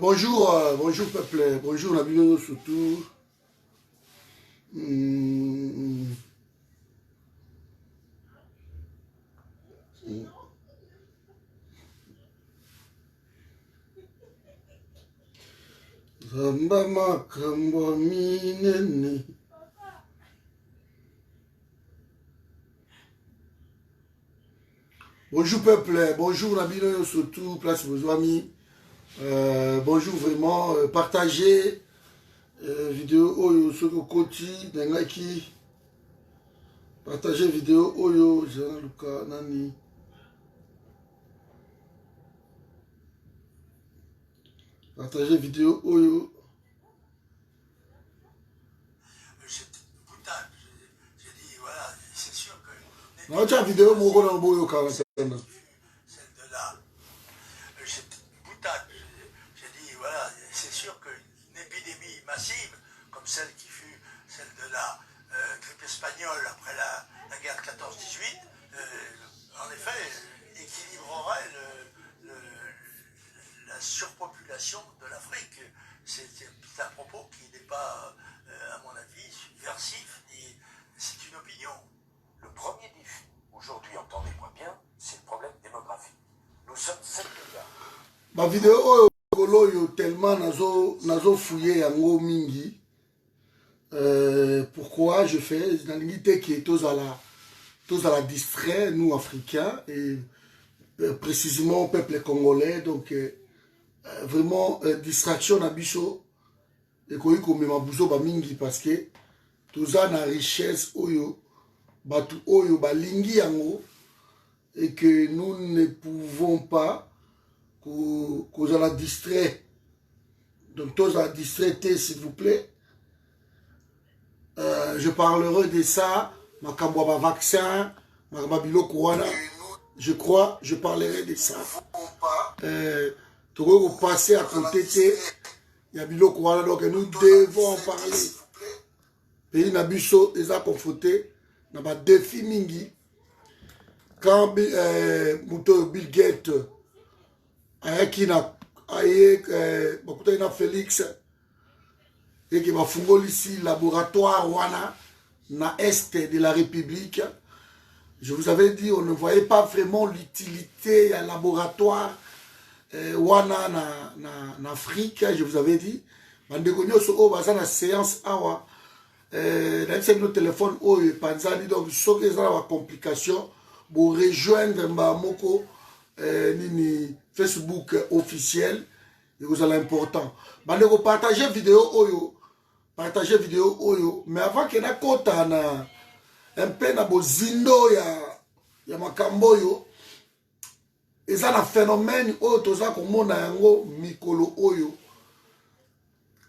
Bonjour, bonjour peuple, bonjour la vidéo surtout. Zamba makambo minene. Bonjour peuple, bonjour la vidéo surtout, place vos amis. Bonjour vraiment, partagez vidéo oyo soko koti dengaki. Partagez vidéo oyo Jean-Luc Nani. Partagez vidéo oyo. J'ai dit, voilà, c'est sûr que... Non, tu as vidéo, mon gars, dans le celle de là. J'ai dit, voilà, c'est sûr qu'une épidémie massive, comme celle qui fut celle de la grippe espagnole après la guerre 14-18, en effet, équilibrerait la surpopulation de l'Afrique. C'est un propos qui n'est pas, à mon avis, subversif, et c'est une opinion. Le premier défi, aujourd'hui, entendez-moi bien, c'est le problème démographique. Nous sommes 7 milliards. Ma vidéo oyo tellement nazo fouillé yango mingi. Pourquoi je fais dans l'unité qui est tous à la distrait, nous Africains, et précisément peuple congolais, donc vraiment distraction à biso et koyi komema buso ba mingi parce que tous na richesse oyo batu oyo balingi yango et que nous ne pouvons pas qu'on la distrait. Donc tous à distraiter s'il vous plaît. Je parlerai de ça, ma vaccin, ma biloko wana. Je crois, je parlerai de ça. Tu vas passer à côté de Yabiloko wana, donc nous devons en parler. Pays Nabiso est confronté dans un défi mingi. Quand Bill Gates a Félix et qui va fouiller ici laboratoire wana na est de la République. Je vous avais dit, on ne voyait pas vraiment l'utilité à laboratoire wana en Afrique. Je vous avais dit, bandeko so o basa na séance awa nos téléphones oyo panzali donc soki eza na complication pour rejoindre moko nini Facebook officiel et vous allez important. Bandeko partager vidéo oyo. Partager vidéo oyo, mais avant que na kota na un peu na bozindo ya makambo yo eza na phénomène oyo toza komona yango mikolo oyo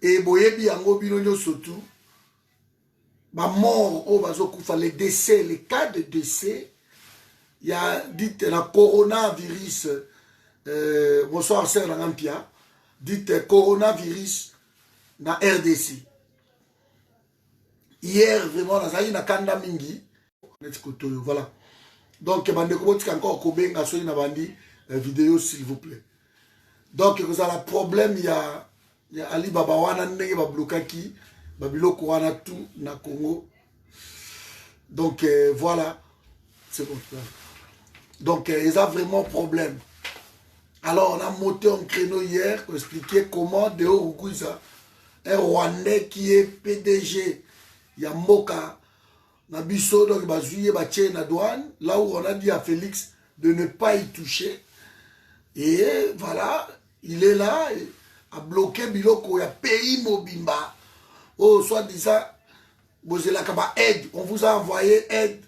et boyebi yango bino nyonso tu ba mort oyo bazokufa les décès, les cas de décès il y a dit la coronavirus bonsoir sœur Nagampia dit coronavirus na RDC. Hier, vraiment, on a eu un kanda mingi. Voilà. Donc, bandeko encore kobenga soyi na bandi vidéo s'il vous plaît. Donc, vous avez un problème, il y a Ali Baba wana ndenge ba blokaki, ba biloko wana tout na Congo. Donc, voilà. C'est bon. Donc, ils ont vraiment problème. Alors, on a monté un créneau hier pour expliquer comment Deo Ruguiza, un Rwandais qui est PDG, Yamboka, Nabiso, donc Bazouye, Baché, Nadouane, là où on a dit à Félix de ne pas y toucher. Et voilà, il est là, à bloquer Biloko, il y a pays Mobimba. Oh, soi-disant, aide. On vous a envoyé aide,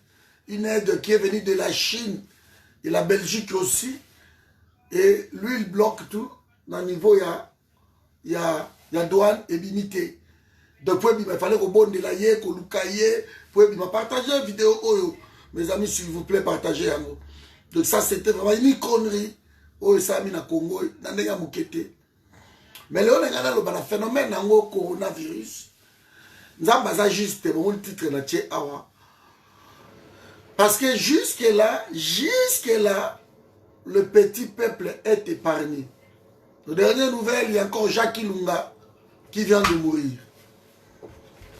une aide qui est venue de la Chine et la Belgique aussi. Et lui, il bloque tout. Dans le niveau, il y a douane et limité. Donc, il fallait que bon de la yé, que l'oukaye, pour partager la vidéo. Mes amis, s'il vous plaît, partagez. Donc, ça, c'était vraiment une connerie. Oh, ça a mis dans le Congo. Mais là, on a le phénomène dans le coronavirus. Nous avons juste le titre de Awa. Parce que jusque-là, le petit peuple est épargné. La dernière nouvelle, il y a encore Jacques Ilunga qui vient de mourir.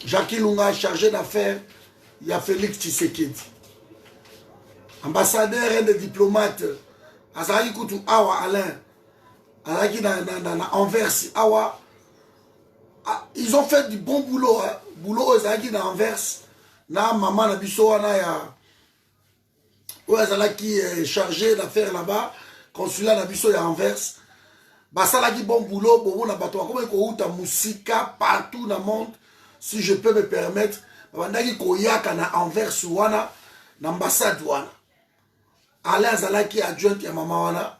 Jacques Ilunga chargé d'affaires, il y a Félix Tshisekedi. Ambassadeur et des diplomates, Azali Koutou Awa Alain, Azali dans Anvers, Awa, ils ont fait du bon boulot. Hein. Boulot Azali dans Anvers, na maman na biso na ya, Azali qui est chargé d'affaires là-bas, consulat na biso ya Anvers. Basalaki bon boulot, bon na bato comme ko musika partout dans le monde, si je peux me permettre, bandaki ko yaka na Anvers wana, na ambassade wana. Alain Azalaki adjoint ya mama wana,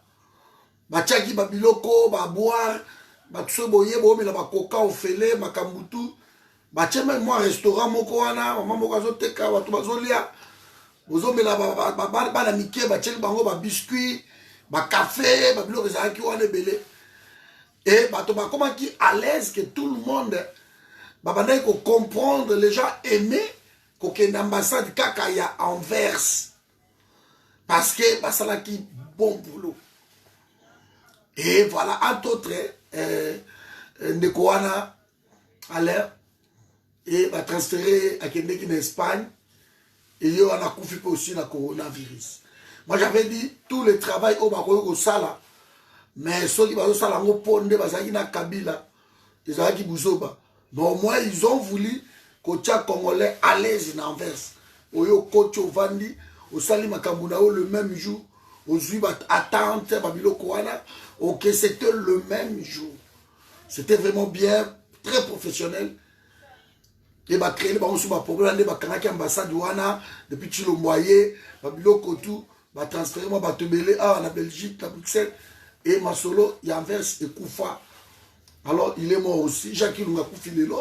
bachaki babiloko, baboire, batso boye boye la bakoka ofele, makambutu, bache même moi restaurant moko wana, maman moko azoteka bato bazolia, bozomela ba mike, bache bango ba biscuit, ba café, babiloko ezalaki wana ebele. Et comment qui à l'aise que tout le monde babandai ko comprendre, les gens aimaient qu'aucune ambassade kakaya Anvers parce que basala qui bon boulot. Et voilà, entre autres Ndekoana à l'air et va transférer à Kendeki en Espagne et il y a un coup aussi le coronavirus. Moi j'avais dit tout le travail au Bakoyo au Sala. Mais ceux qui vont faire ponde, na Kabila, ils ont dit Bouzoba. Mais au moins, ils ont voulu que les Congolais à l'aise en Anvers. Oyo coach au Vandi, au Sali Makambunao le même jour, aux Zubat attente, Babilo Kouana, ok, c'était le même jour. C'était vraiment bien, très professionnel. Et bah créer les problème, les Bakanaki ambassade Douana, depuis Chilomboye, Babilo Kotou, bah transférer moi Batebele à la Belgique, à Bruxelles. Et Masolo, il y a Anvers et Koufa. Alors, il est mort aussi. Jacques Ilunga Koufi Lelo.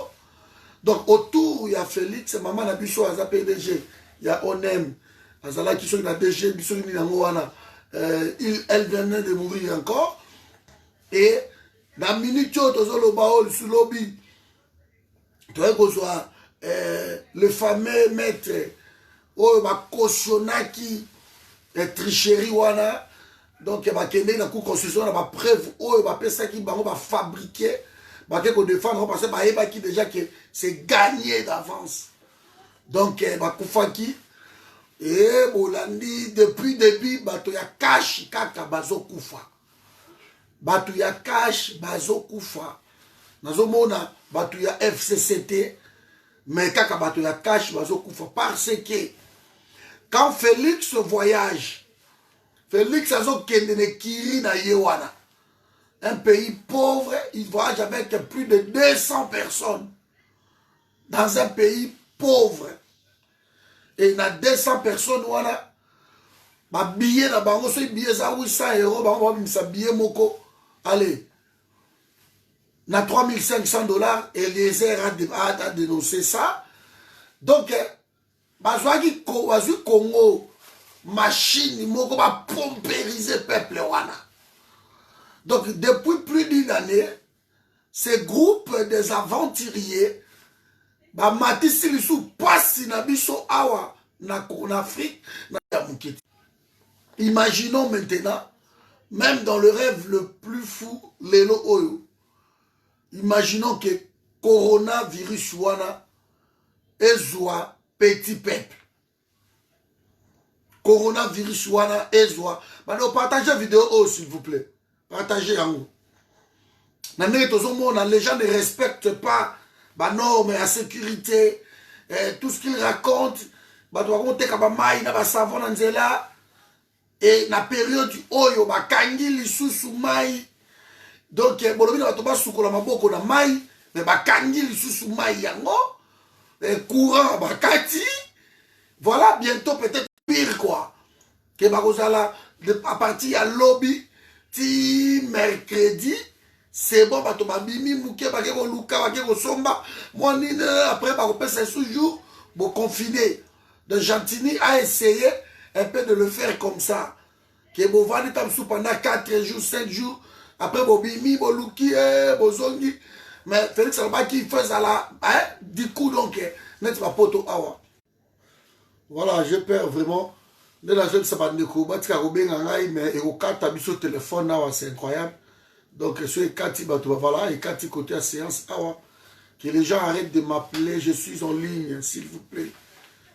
Donc, autour, il y a Félix, maman Nabiso, Aza PDG. Il y a Onem, Azala qui sont dans DG, Biso Ninangoana. Elle venait de mourir encore. Et, dans minute, Tozolo Baol, sous lobby, tu vois qu'on soit le fameux maître, oh, ma Koshonaki, tricherie, wana. Donc, il y a une construction, il y a une preuve, il y a ça qui va fabriquer, il y a défendre, parce que déjà que c'est gagné d'avance. Donc, il y a Koufaki, et Bolandi, depuis le début, il y a cash, kaka, bazo Koufa. Il y a cash, bazo Koufa. Nazomona, il y a FCCT, mais kaka, il y a cash, bazo Koufa. Parce que, quand Félix voyage, Félix Azokende Kiri na Yewana. Un pays pauvre, il voyage avec plus de 200 personnes. Dans un pays pauvre. Et il y a 200 personnes, voilà. Ma billet, na bango, so billet za 800 €, bango ba sa billet moko. Allez. Na 3500 $, Eliezer a dénoncé ça. Donc, bazwaki Congo. Machine, moko va pompériser le peuple wana. Donc, depuis plus d'une année, ces groupes des aventuriers, bah, matisi lisu pasi na biso awa, na Afrique, na Mukiti. Imaginons maintenant, même dans le rêve le plus fou, Lelo Oyo, imaginons que coronavirus wana, ezwa petit peuple. Coronavirus wana ezwa. Maintenant, partagez la vidéo oh, s'il vous plaît. Partagez en haut. Les gens ne respectent pas les normes et la sécurité. Tout ce qu'ils racontent. Et la période du oyo, bakangi lisusu mai. Donc, bolobi na bato basukola maboko na mai, mais bakangi lisusu mai yango. Courant bakati. Voilà, bientôt peut-être pire quoi. Que Bagozala, à partir à lobby, ti mercredi, c'est bon, bato babimi, mouké, bageko luka, bageko somba, moi, après, bagopé, c'est toujours, bon, confiné. De Gentini a essayé un peu de le faire comme ça. Que bon, vani tamsou pendant 4 jours, 5 jours, après, bobimi, boluki, bozongi, mais Félix Alba qui faisait la, hein, du coup, donc, n'est pas poto awa. Voilà, je perds vraiment. nde nazobisa bandeko batika kobenga ngai mais ekokata biso téléphone awa c'est incroyable. Donc so ekati bato bavala ekati côté ya séance awa que les gens arrêtent de m'appeler, je suis en ligne s'il vous plaît.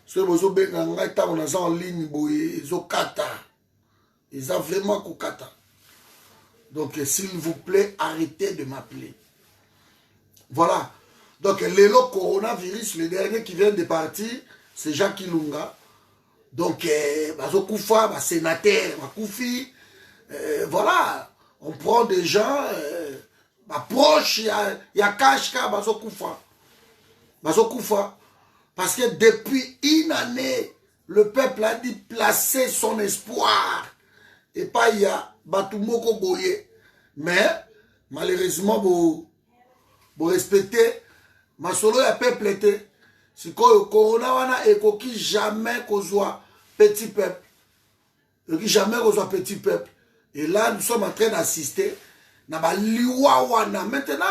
So bozobenga ngai ntango naza en ligne boye ezokata eza vraiment kokata. Donc s'il vous plaît arrêtez de m'appeler. Voilà. Donc le coronavirus, le dernier qui vient de partir, c'est Jacques Ilunga. Donc bazokufa, sénateur, bakoufi, voilà. On prend des gens proches, il y a Kashka, bazokufa. Bazokufa. Parce que depuis une année, le peuple a dit placer son espoir. Et pas il y a Batumoko Boye. Mais malheureusement, vous respectez. Ma solo ya peuple était. Si le corona wana ekoki jamais kozwa petit peuple. Ekoki jamais kozwa petit peuple. Et là, nous sommes en train d'assister. Na ba liwa wana. Maintenant,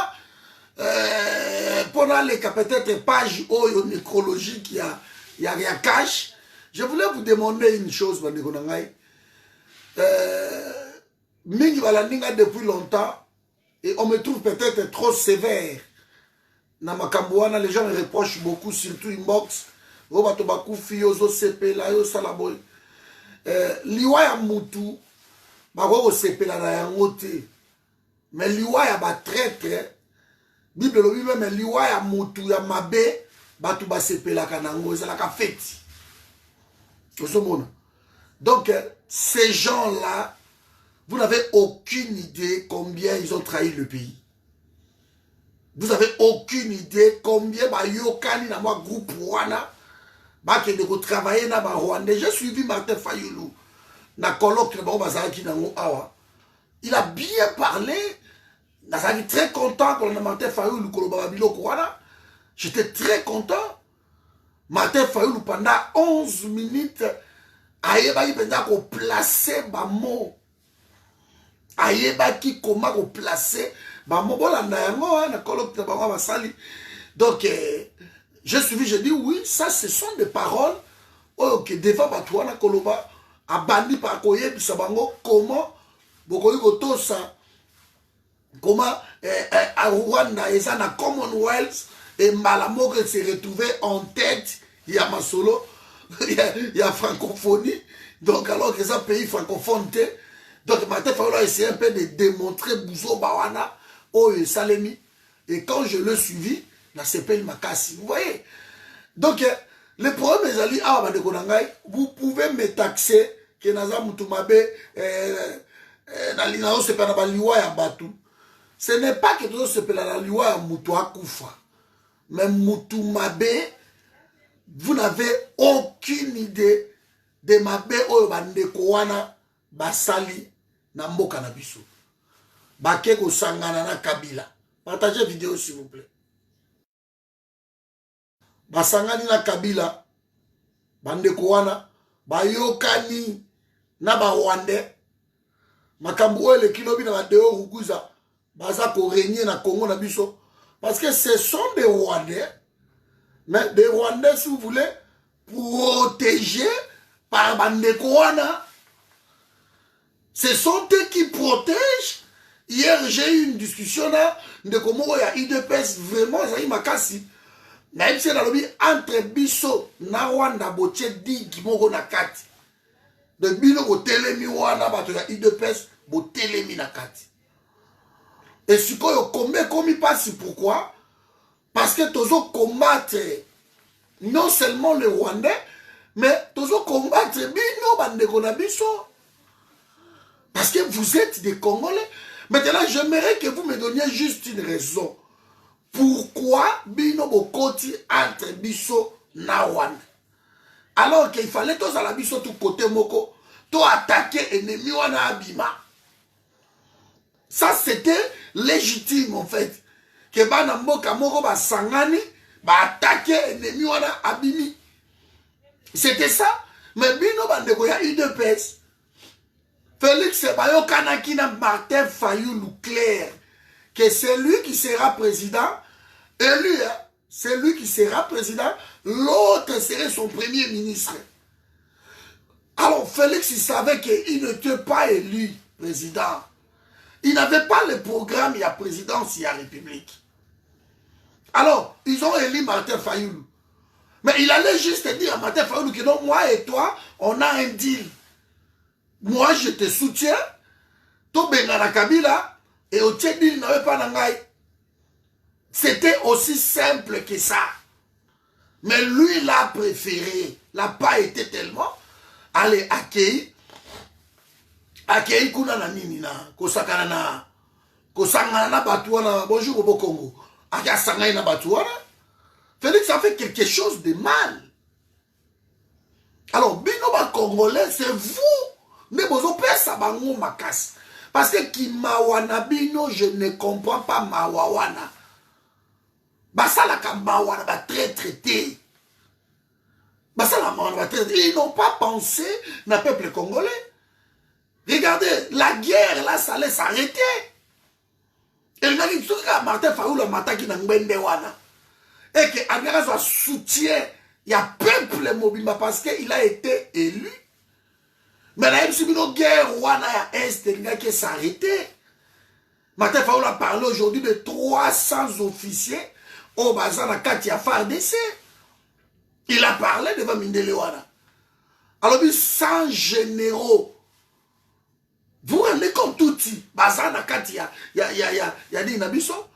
pendant les peut-être page nécrologique, il y a cash. Je voulais vous demander une chose, bandeko nangai. Mingi balandinga depuis longtemps. Et on me trouve peut-être trop sévère. Na makambuana, les gens me reprochent beaucoup, surtout inbox. Robato bakufi, yozo sepela, yo salaboy. Liwa ya mutu, bako sepela na yangote. Mais liwa ya ba traître, Bible lobi même liwa ya mutu ya mabe, batu ba sepela kanango, c'est la fête. Donc, ces gens-là, vous n'avez aucune idée combien ils ont trahi le pays. Vous n'avez aucune idée combien Yokani na moi groupe Rwanda qui de travailler na Rwandais. J'ai suivi Martin Fayoulou na colloque awa. Il a bien parlé. Nazaki très content quand on a Martin Fayoulou kolobabilo Rwanda. J'étais très content. Martin Fayoulou pendant 11 minutes ayeba ipenda ko placer ba mot. Ayeba ki comment ko placer. Donc, je suivi, je dis oui, ça ce sont des paroles que devant Batouana Koloba, a bandi par Koye, Bisabango, comment, Bokoyi Gotosa, comment, à Rwanda, ils ont la Commonwealth, et Malamo s'est retrouvé en tête, il y a Masolo, il y a francophonie, donc alors que ça pays francophone, donc Martin Fayoulou a essayé un peu de démontrer Bouzo Bawana, Salemi, et quand je le suivi, la CPL Makassi, vous voyez. Donc, le problème est allé à vous pouvez me taxer que Naza Moutumabe, ce n'est pas que tout se pèle la liwa à Moutoua Koufa, mais Moutumabe, vous n'avez aucune idée de Mabe Oyobandekouana Basali Nambo Kanabiso. Bakeko Sangana na Kabila. Partagez la vidéo s'il vous plaît. Basangani na Kabila. Bandeko wana. Bayokani na ba Rwandais. Makambu oyo le kilobi na badeo ruguza. Baza ko régner na Congo na biso. Parce que ce sont des Rwandais. Mais des Rwandais si vous voulez protégés par bandeko wana. Ce sont eux qui protègent. Hier, j'ai eu une discussion là, de comment il y a IDPS, vraiment, ça y est, makasi. Même si on a entre Bisso, na Rwanda, Boche, Di, Kimoro, Nakati. De Bino, Bo Telemi, Wana, Bato, ya IDPS, Bo Telemi, Nakati. Et ce qu'on a commis, comme il passe, pourquoi? Parce que tous combattre non seulement les Rwandais, mais tous combattre Bino, Bandeko, na Bisso. Parce que vous êtes des Congolais. Maintenant, j'aimerais que vous me donniez juste une raison. Pourquoi Bino Bokoti entre Bisso na Rwanda? Alors qu'il fallait tous à la Bisso tout côté moko, tout attaquer ennemi wana abima. Ça c'était légitime en fait. Que bana mboka moko ba sangani, ba attaquer ennemi wana abimi. C'était ça. Mais Bino bandeko ya UDPS. Félix Sebayo Kanakina Martin Fayoulou clair que c'est lui qui sera président, élu, hein, c'est lui qui sera président, l'autre serait son premier ministre. Alors Félix, il savait qu'il n'était pas élu président. Il n'avait pas le programme, il y a présidence, il y a république. Alors, ils ont élu Martin Fayoulou. Mais il allait juste dire à Martin Fayoulou que non, moi et toi, on a un deal. Moi, je te soutiens. Toi, Bengana Kabila, et au deal n'avait pas d'angaï. C'était aussi simple que ça. Mais lui, il a préféré. Il n'a pas été tellement. Allez, accueillir kuna na nini na kosakana na kosangana na batuana bonjour au Congo aka sangana na batuana. Félix a fait quelque chose de mal. Alors bino ba congolais, c'est vous mais bozo pesa bango makas parce que ki mawana bino, je ne comprends pas mawawana basala ka mawana ba très traité basala mawana ba traité. Ils n'ont pas pensé na peuple congolais. Regardez, la guerre, là, ça allait s'arrêter. Et regardez, tout ça, Martin Fayoulou, Mataki Nangwende Wana. Et que Angara soit soutien, il y a peuple mobile parce qu'il a été élu. Mais là, il y a une guerre, Wana, il y a un qui s'est arrêté. Martin Fayoulou a parlé aujourd'hui de 300 officiers au bazar à Katia FARDC. Il a parlé devant Mindele Wana. Alors, 100 généraux. Vous rendez compte tout petit, bazana katia, ya dit Nabiso,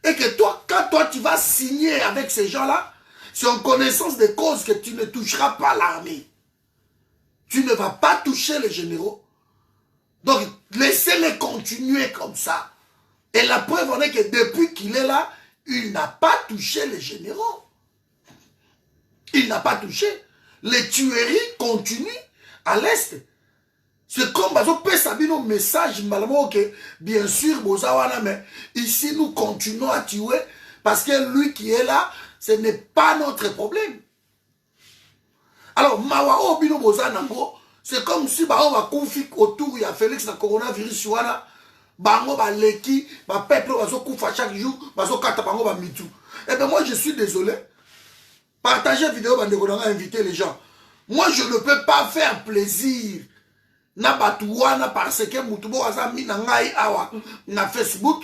et que toi, quand toi tu vas signer avec ces gens-là, c'est en connaissance de cause que tu ne toucheras pas l'armée. Tu ne vas pas toucher les généraux. Donc, laissez-les continuer comme ça. Et la preuve en est que depuis qu'il est là, il n'a pas touché les généraux. Il n'a pas touché. Les tueries continuent à l'est. C'est comme Bazo peut s'abîmer un message, malheureusement que bien sûr, Bozawana, mais ici nous continuons à tuer parce que lui qui est là, ce n'est pas notre problème. Alors, Mawao Bino Bozanango, c'est comme si Bao va confier autour, il y a Félix, le coronavirus, Wana, Bango va leki, ba peuple va koufa chaque jour, Bazo kata Bango va mitou. Eh bien, moi je suis désolé. Partagez la vidéo, Bandeko, inviter les gens. Moi je ne peux pas faire plaisir. Na batuana parce que Moutubo a mis awa na Facebook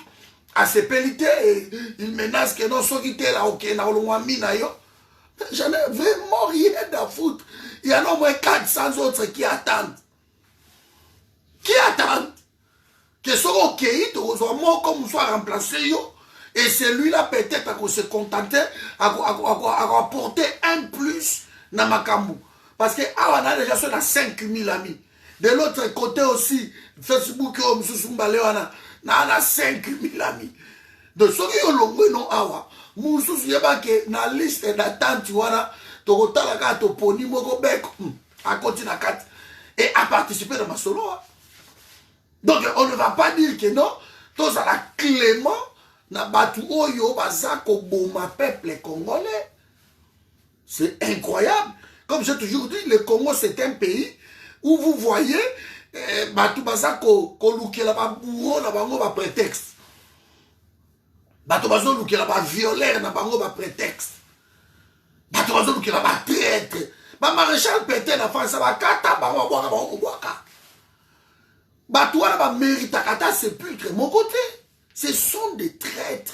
à se peliter et il menace que non ceux qui étaient là ok na olongwa mina yo. J'en ai vraiment rien à foutre. Il y en a au moins 400 autres qui attendent. Qui attendent que ce soit ok, moi comme soit remplacé yo et celui-là peut-être à se contenter à apporter un plus na makambu parce que awa na déjà sur 5000 amis. De l'autre côté aussi, Facebook, na 5000 amis. De ceux qui ont l'ongwe non awa, Moussous yeba que na liste d'attente, wana, tokota la carte au poni, moko bek, à continuer la carte, et à participer dans ma solo. Donc on ne va pas dire que non, tous à la clément, na batu oyo, bazako boma peuple congolais. C'est incroyable. Comme j'ai toujours dit, le Congo c'est un pays où vous voyez, Batou Bazako, Koluke là-bas, bourreau, là-bas, on va prétexte. Batou Bazo, Luke là-bas, violeur, là-bas, on va prétexte. Batou Bazo, Luke là-bas, traître. Bah, maréchal Pétain, la France, ça va kata, bah, on va boire. Batou là-bas, mérite à kata, sépulcre. Mon côté, ce sont des traîtres.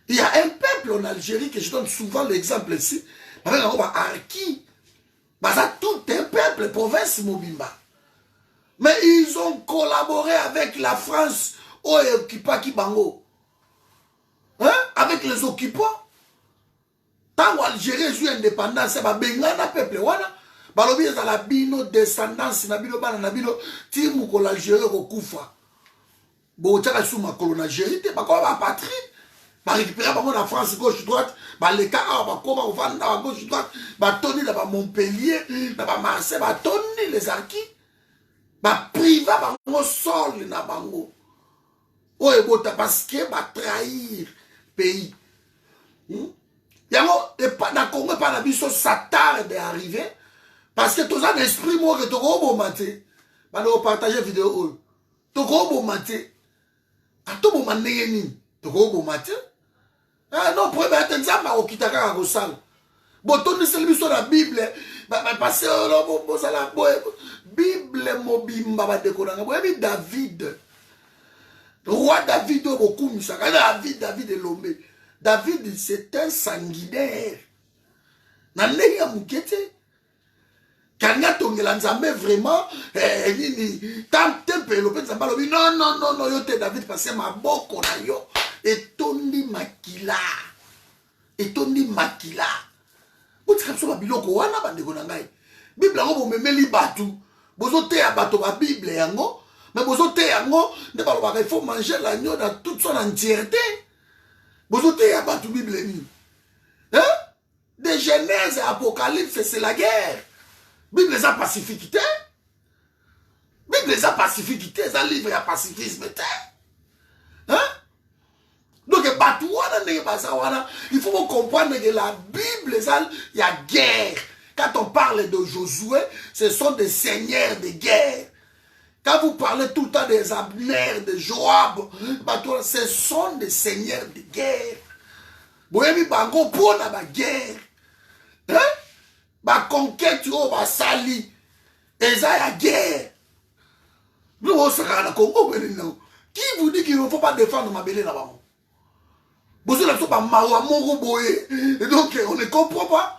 Il y a un peuple en Algérie, que je donne souvent l'exemple ici, avec un Arki. Bah, tout un peuple, province Mobimba. Mais ils ont collaboré avec la France, Kibango. Hein? Avec les occupants. Tant qu'Algérie est indépendante, c'est un peuple. Balobi est à la bino descendance, nabino bana nabino, timu ko l'Algérie ko koufa. Bon, tu as sous ma colonne Algérie, tu pas patrie. Ba récupérer la France gauche droite, ba les cas ba koma vanda à gauche droite, ba toni là ba Montpellier, là ba Marseille, ba toni les arquis. Ba priva ba ngo sol na bango. O e bota parce que ba trahir pays. Yango et pas dans Congo pas na biso ça tarde d'arriver parce que tous un esprit moi que to go bo maté. Ba no partager vidéo. To go bo maté. A to bo manenge ni. To go bo maté. Ah non, pour être exemple, au Kitaka Rosal. Bon, ton c'est le la Bible, parce que la Bible mobimba ba dekonanga boyebi David roi David obokumisaka David elombe David c'est un sanguinaire na ndenge ya mukete kanga tongela nzambe vraiment nini tempe lope nzambe alobi non yo te David parce que maboko na yo etondi makila botika biso babiloko wana bandeko na ngai Bible yango bomemeli batu bozoteya bato ba Bible yango mais bozoteya yango nde balobaka il faut manger l'agneau dans toute son entièreté bozoteya batu Bible nini hein de Genèse à Apocalypse c'est la guerre Bible eza pacifique te Bible eza pacifique te eza livre ya pacifisme te hein donc batu wana ndenge baza wana il faut comprendre que la Bible eza ya guerre. Quand on parle de Josué, ce sont des seigneurs de guerre. Quand vous parlez tout le temps des Abner, de Joab, ce sont des seigneurs de guerre. Vous voyez, bango pour la guerre. Hein? Ba conquête au ba sali. Et ça la guerre. Nous on sera dans Congo. Qui vous dit qu'il ne faut pas défendre ma belle là-bas? Vous êtes pas mawa moro boye. Et donc on ne comprend pas.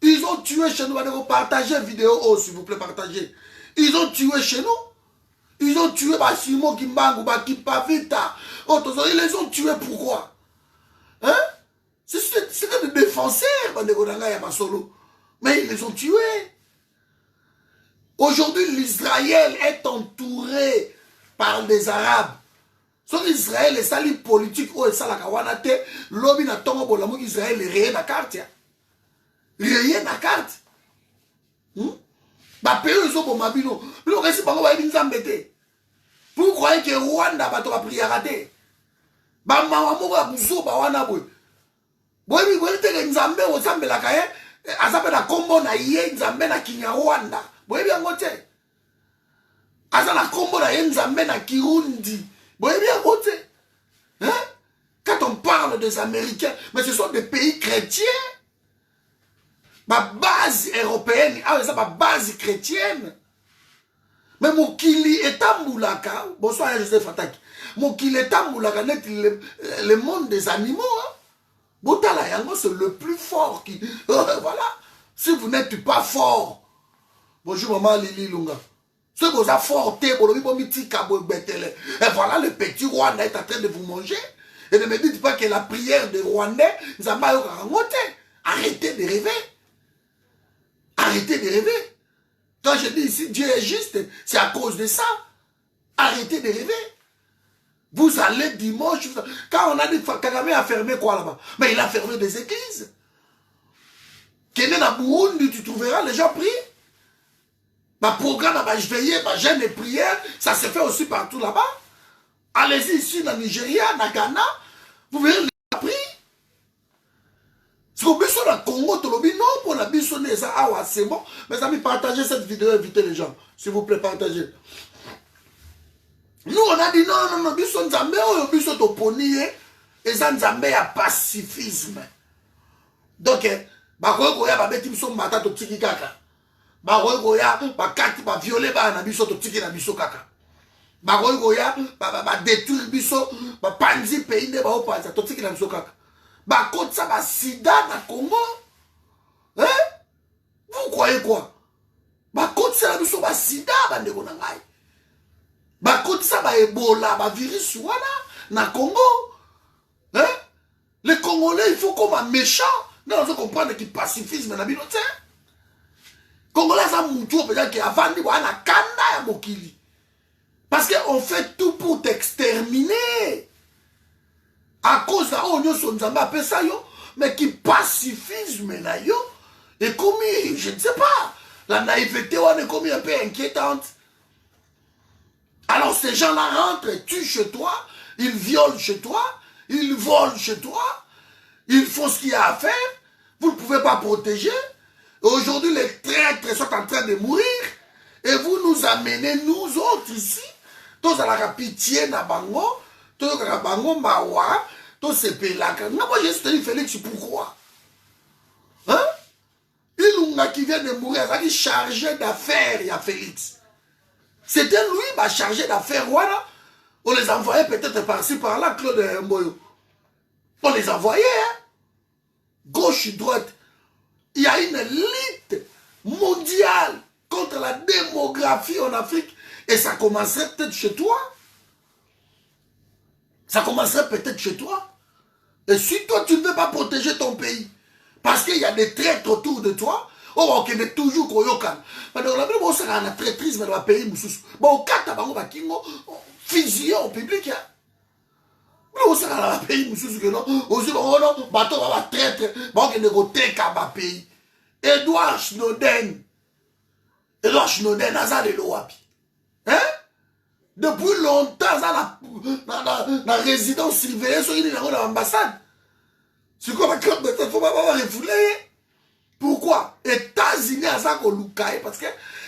Ils ont tué chez nous. Partagez la vidéo, oh, s'il vous plaît, partagez. Ils ont tué chez nous. Ils ont tué Simon Kimbangu, Kipavita. Ils les ont tués pourquoi? Hein? C'est des défenseurs, mais ils les ont tués. Aujourd'hui, l'Israël est entouré par des Arabes. Sauf Israël est sali politique, oh, et ça la kawanate, l'obi na tongo bolamou, Israël est rien à carte. Rien à carte. Bah, pays ils sont pour ma bino. Mais on reste pas qu'on va y embêter. Vous croyez que Rwanda va te prier à rater? Bah, maman, va bousso, bah, wana boy. Boy, oui, vous êtes nzambe, vous savez la kaye, à ça, la combo na yé, nzambe na kinya Rwanda. Boy, bien, gote. À ça, la combo na yé, nzambe na Kirundi. Boy, bien, gote. Hein? Quand on parle des Américains, mais ce sont des pays chrétiens. Ma base européenne, ah, ça ma base chrétienne. Mais mon kili est à Moulaka, bonsoir Joseph Fataki. Mon kili est à Moulaka, net le monde des animaux. Hein? Botala Yango, c'est le plus fort qui. Voilà. Si vous n'êtes pas fort. Bonjour maman Lili Lunga. Si vous êtes fort, et voilà le petit Rwanda est en train de vous manger. Et ne me dites pas que la prière des Rwandais, arrêtez de rêver. Arrêtez de rêver. Quand je dis ici Dieu est juste, c'est à cause de ça. Arrêtez de rêver. Vous allez dimanche. Quand on a dit Kagame a fermé quoi là-bas? Mais il a fermé des églises. Kenen à Burundi, tu trouveras les gens prient. Ma programme, je veillais, ma jeûne et prière, ça se fait aussi partout là-bas. Allez-y ici, dans le Nigeria, dans Ghana, vous verrez les gens prient. Si vous avez dans le Congo, non, pour la bison, c'est bon. Mes amis, partagez cette vidéo, invitez les gens. S'il vous plaît, partagez. Nous, on a dit non, bison Zambé, bison Toponi, et Zambé a pacifisme. Donc, Barogoya, Babeti, son matin, to tiki kaka. Barogoya, Bakati, violer, Banabiso, to tiki nabiso kaka. Barogoya, détruire biso, Panzi, pays de Baopanza, to tiki nabiso kaka. Bakot ça va sida na Congo. Hein? Vous croyez quoi? Bakot ça va biso ba sida bande ko na ngai. Bakot ça va Ebola, ba virus wana na Congo. Hein? Les Congolais, il faut qu'on soit méchant. Non, on comprendre que pacifisme na bino te. Congolais ça moutou peut-être que avant di wana kanda ya mokili. Parce qu'on fait tout pour t'exterminer. À cause de l'Union Sonzamba appelle ça yo, mais qui pacifisme na yo, et comme, je ne sais pas, la naïveté est comme un peu inquiétante. Alors ces gens-là rentrent, tuent chez toi, ils violent chez toi, ils volent chez toi, ils font ce qu'il y a à faire, vous ne pouvez pas protéger. Aujourd'hui, les traîtres sont en train de mourir, et vous nous amenez, nous autres ici, tous à la pitié na bango, tous à la bango mawa, tous ces pays-là. Moi, j'ai dit Félix, pourquoi? Hein? Il Lunga qui vient de mourir, ça qui chargé d'affaires, il y a Félix. C'était lui, bah, chargé d'affaires, voilà. On les envoyait peut-être par-ci, par-là, Claude Mboyo. On les envoyait, hein. Gauche et droite. Il y a une lutte mondiale contre la démographie en Afrique. Et ça commencerait peut-être chez toi. Ça commencerait peut-être chez toi. Et si toi, tu ne veux pas protéger ton pays, parce qu'il y a des traîtres autour de toi, on va toujours koyokan. Mais dans la même on sera en traîtrise dans le pays mususu. Bon, au kata bango bakingo fusillé en public. On sera dans le pays mususu que non. Aussi bon non, bateau va traître, bon que ne teka ba pays. Edward Snowden. Edward Snowden aza de l'oapi. Hein? Depuis longtemps, la résidence surveillée, sur l'ambassade. C'est quoi ma carte de tête? Faut pas refouler. Pourquoi? États-Unis à ça qu'on loukaye parce que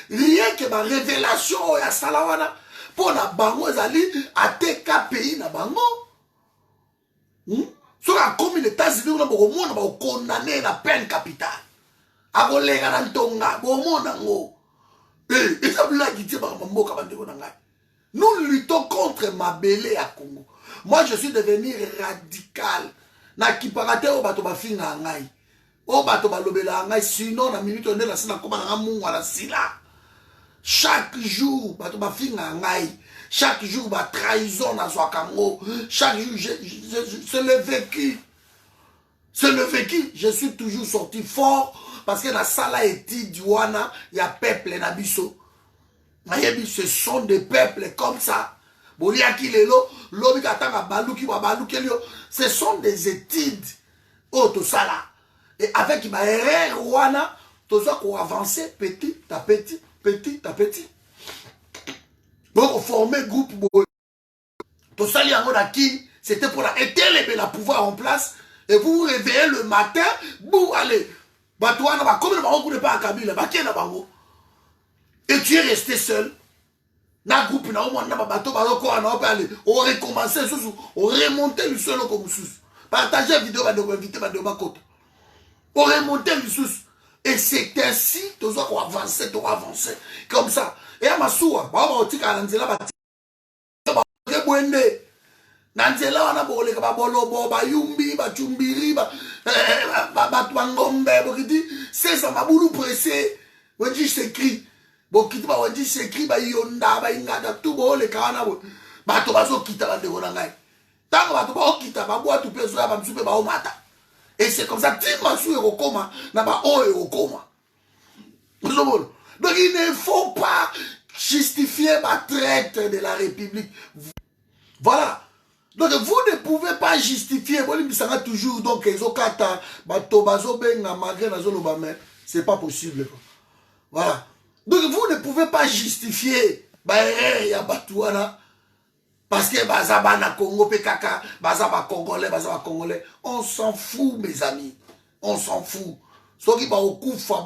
rien que ma révélation ya salawana pour na bango ezali ateka pays na bango. So a comme les États-Unis on a beaucoup monde ba condamné na peine capitale. A kolega na ntonga bo mona ngo. Et ça blague qui dit ba mboka bandeko na ngai. Nous luttons contre Mabele à Congo. Moi je suis devenu radical. Na kiparate o bato ba finga ngai. O bato balobela ngai sinon na minute on est là sina koma na mungu ala sila. Chaque jour bato ba finga ngai. Chaque jour ba trahison na swa Congo. Chaque jour c'est le vécu. C'est le vécu. Je suis toujours sorti fort parce que la sala étude wana ya peuple na biso. Ce sont des peuples comme ça. Ce sont des études. Oh, tout ça là. Et avec ma erreur, tout ça qu'on avance petit à petit, petit à petit. Donc, on formait groupe. Tout ça, c'était pour éteindre le pouvoir en place. Et vous vous réveillez le matin, vous allez. Et tu es resté seul. Na groupe na on na bateau baloko na aller on recommencer on remonter le solo comme sous partager vidéo ba de inviter ba de makota on remonter le sous et c'est ainsi tous on avancer comme ça et à Massoua ba otika na nzela ba ke bwende na nzela wana boleka ba bolobo ba yumbi ba chumbiri ba ngombe bokiti c'est ça mabulu pressé wenji s'écrit bokiti ba wenji s'écrit ba yonda ba ingada tout bo le kana bo bato bazo kita ba ndeko na ngai tango bato ba okita ba boa tout peso ba msupe ba omata et c'est comme ça tima su ekokoma na ba o ekokoma donc il ne faut pas justifier ma traite de la République. Voilà. Donc vous ne pouvez pas justifier. Toujours donc c'est pas possible. Voilà. Donc vous ne pouvez pas justifier parce que bazabana Congo PKK, bazaba Congolais, on s'en fout mes amis. On s'en fout. Soki ba okufa.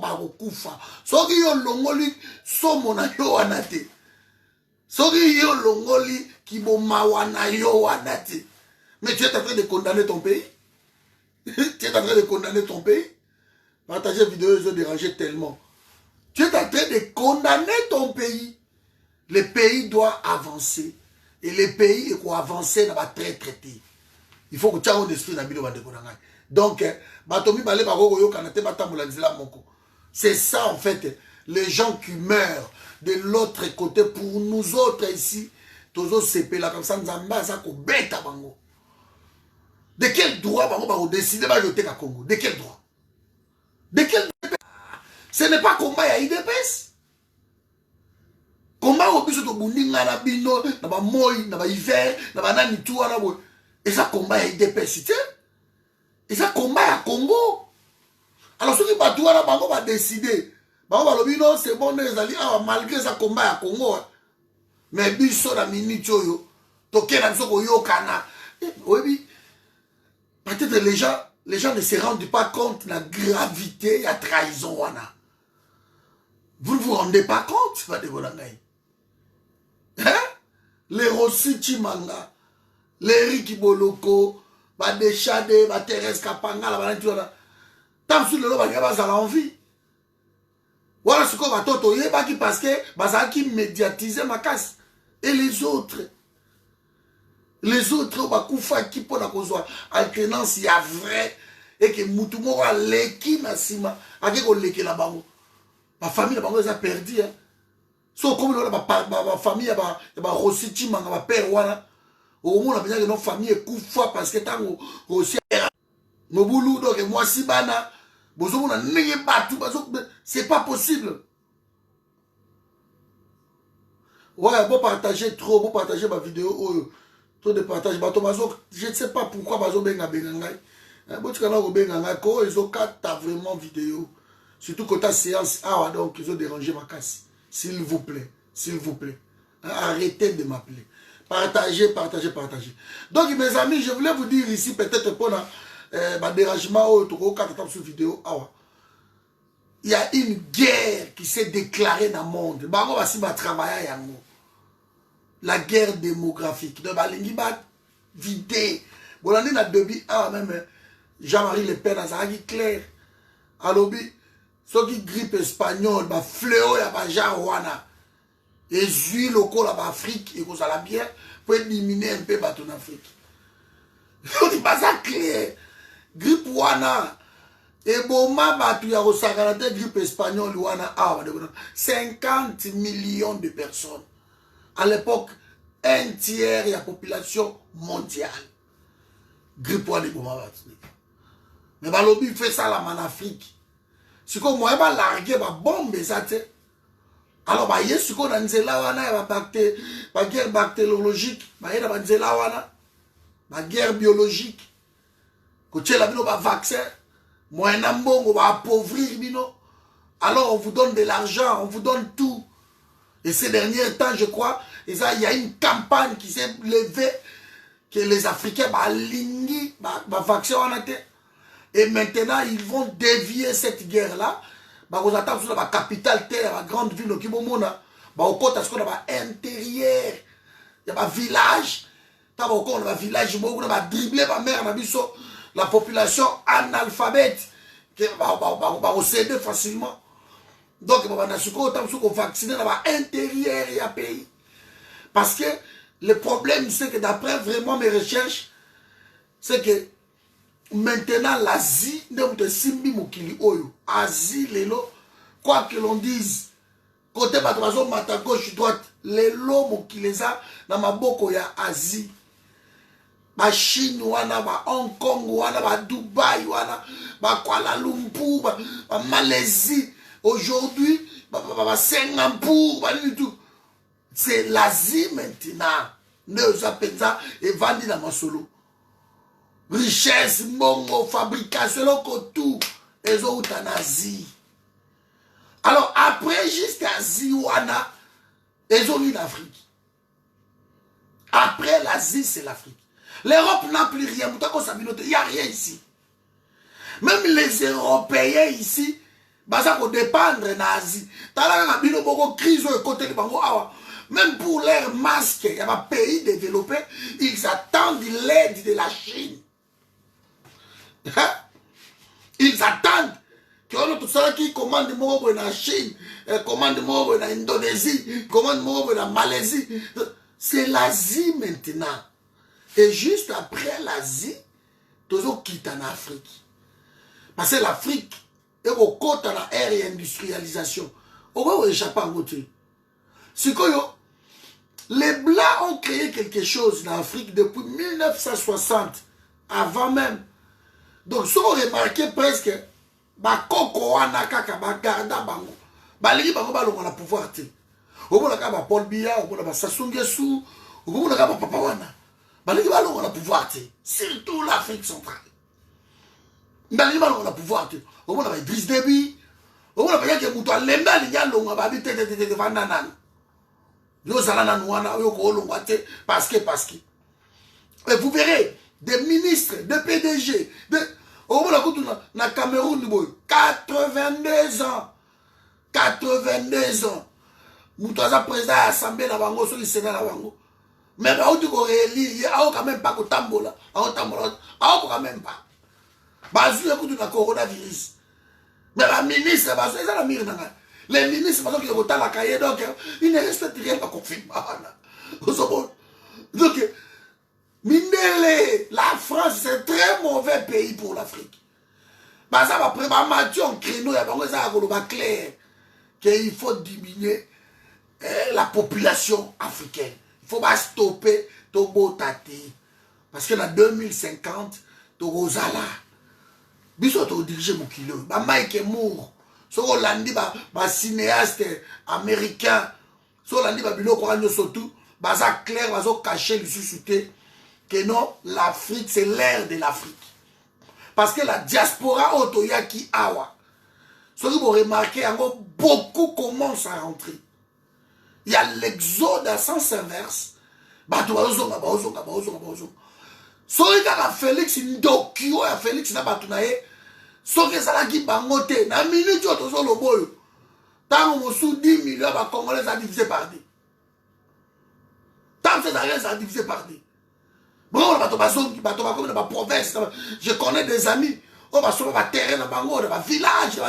Soki yo longoli somo na yo anate. Soki yo longoli ki bo mawana yo anate. Mais tu es en train de condamner ton pays. Tu es en train de condamner ton pays. Partager la vidéo, ils ont dérangé tellement. Tu es en train de condamner ton pays. Le pays doit avancer. Et le pays est quoi avancer dans la traité. Il faut que tu aies un esprit dans le milieu de la. Donc, c'est ça en fait, les gens qui meurent de l'autre côté pour nous autres ici, comme ça, de quel droit on décider de Congo? De quel droit? De quel droit? Ce n'est pas combat à IDPS. Combat au plus de Bundinga, na Bino, na ba Moi, na ba Hiver, na ba Nani Toua, na bo. Et ça combat à IDPS, et ça combat à Congo. Alors ceux qui battent là, bango va décider. Bango va le dire non, c'est bon, malgré ça combat à Congo. Mais biso na minute yo, toke na biso yo kana. Oui, peut-être les gens ne se rendent pas compte de la gravité de la trahison wana. Vous ne vous rendez pas compte, va de Golangai. Hein? Les Rossi Chimanga, les Riki Boloko, ba Deshade, ba Thérèse Kapanga, la banane tu vois. Tant sur le lot, ba envie. Voilà ce qu'on va totoyer parce que ça qui médiatise ma casse. Et les autres bakufa qui pour la cause alternance il y a vrai et que mutumo a leki na sima ake ko leki la bango. Ma famille la bango a perdu hein. So comme ma famille ba Rositi manga ba père wana. Au moins la bien que nos familles kufa parce que tango aussi Mobulu donc moi si bana bozo na nenge batu c'est pas possible. Ouais, bon partager trop, bon partager ma vidéo, trop de partage. Je ne sais pas pourquoi bazo benga bengangai. Bon tu canal bengangai ko ils ont quatre vraiment vidéo. Surtout quand ta séance donc ils ont dérangé ma casse. S'il vous plaît, s'il vous plaît. Arrêtez de m'appeler. Partagez, partagez, partagez. Donc mes amis, je voulais vous dire ici peut-être pour ma dérangement sur vidéo. Il y a une guerre qui s'est déclarée dans le monde. La guerre démographique. Donc, il y a vidé. Bon, on a depuis même Jean-Marie Le Pen a dit clair. Alors, ceux qui grippe espagnole, fléau, il y a Wana. Et huile locaux en Afrique, et vous allez bien, pour éliminer un peu ton Afrique. On dit pas ça clair. Grippe Wana. Et bon, il y a une grippe espagnole, 50 millions de personnes. À l'époque, un tiers de la population mondiale. Grippe Wana, mais Balobi fait ça là en Afrique. Si comme moi, je vais larguer ma bombe, ça alors, il y a ce qu'on a dit là, la guerre bactériologique, la guerre biologique, quand tu as un vaccin. Moi, on va appauvrir, alors on vous donne de l'argent, on vous donne tout. Et ces derniers temps, je crois, il y a une campagne qui s'est levée, que les Africains vont aligner, vont vacciner. Et maintenant, ils vont dévier cette guerre-là. Ils attendent sur la capitale terre, la grande ville, qui vont au côté de l'intérieur. Il y a un village. On a un village, on va dribbler ma mère, la population analphabète qui va céder facilement. Donc, on va vacciner dans l'intérieur du pays. Parce que le problème, c'est que d'après vraiment mes recherches, c'est que maintenant l'Asie, Asie, quoi que l'on dise, côté à gauche, droite, les lots qui les a dans ma boko, il y a Asie. Ba Chine wana, ba Hong Kong wana, ba Dubaï wana, ba Kuala Lumpur, ba Malaisie, aujourd'hui, ba Singapour, ba tout. C'est l'Asie maintenant. Nous appelons ça et vendit dans mon solo. Richesse, mongo, fabrication, tout. Et autres en Asie. Alors après, jusqu'à Asie wana, ils ont eu l'Afrique. Après l'Asie, c'est l'Afrique. L'Europe n'a plus rien. Il n'y a rien ici. Même les Européens ici, ça peut dépendre de l'Asie. Même pour leurs masques, il y a un pays développé, ils attendent l'aide de la Chine. Ils attendent que tout ça qui commande la Chine, commande l'Indonésie, commande la Malaisie. C'est l'Asie maintenant. Et juste après l'Asie, toujours quitte en Afrique. Parce que l'Afrique est au côté de l'ère et industrialisation. On va échapper à côté. C'est que les Blancs ont créé quelque chose en Afrique depuis 1960, avant même. Donc, si on remarque presque, Koko Anakaka, Garda Bango, Baligi Bango Balongo la pouvoir. Au bout de la Paul Biya, au bout de la Sassou Nguesso, au bout de la Papa Wana. Baligi Balongo la pouvoir. Surtout l'Afrique centrale. Baligi Balongo la pouvoir. Au bout de la Idriss Déby, au bout de la Yaki Moutoua, Lemba Liga Longa Babi Tete Vandanan. Yo Zalana Nouana, yo Kolongate, parce que. Et vous verrez, des ministres, des PDG, au bout de la Cameroun, 82 ans. 82 ans. Moutouaza président de l'Assemblée na bango, sur le Sénat na bango. Mais quand tu réélire, il n'y a quand même pas de tambola. Quand même pas. Bazou écoute le coronavirus. Mais la ministre, bazou, ils ont la mire. Les ministres, parce qu'ils ont la cahier, donc ils ne respectent rien à confinement. Donc, Mindele, la France, c'est un très mauvais pays pour l'Afrique. Bah, ça va préparer un créneau, il y a clair qu'il faut diminuer la population africaine. Il faut pas stopper Togo Tati. Parce que dans 2050, Togo Zala. Biso to dirige mon kilo. Bah, Mike Moore. So Hollandi, bah, cinéaste américain. So Hollandi, bah, bilo Koranyo Sotou. Bah, ça clair, bah, ça caché le sous-souté. Que non, l'Afrique, c'est l'ère de l'Afrique. Parce que la diaspora Otoyaki Awa, ceux qui vont remarquer, beaucoup commencent à rentrer. Il y a l'exode à sens inverse. Ceux qui ont Félix Ndokyo, Félix Nabatunaye, ceux qui ont bangoté, na minute où tu as le boy, tant que sous 10 millions de Congolais à diviser par 10. Tant que c'est à diviser par 10. Bon, dans ma province, je connais des amis. On va sur ma terrain dans ma village.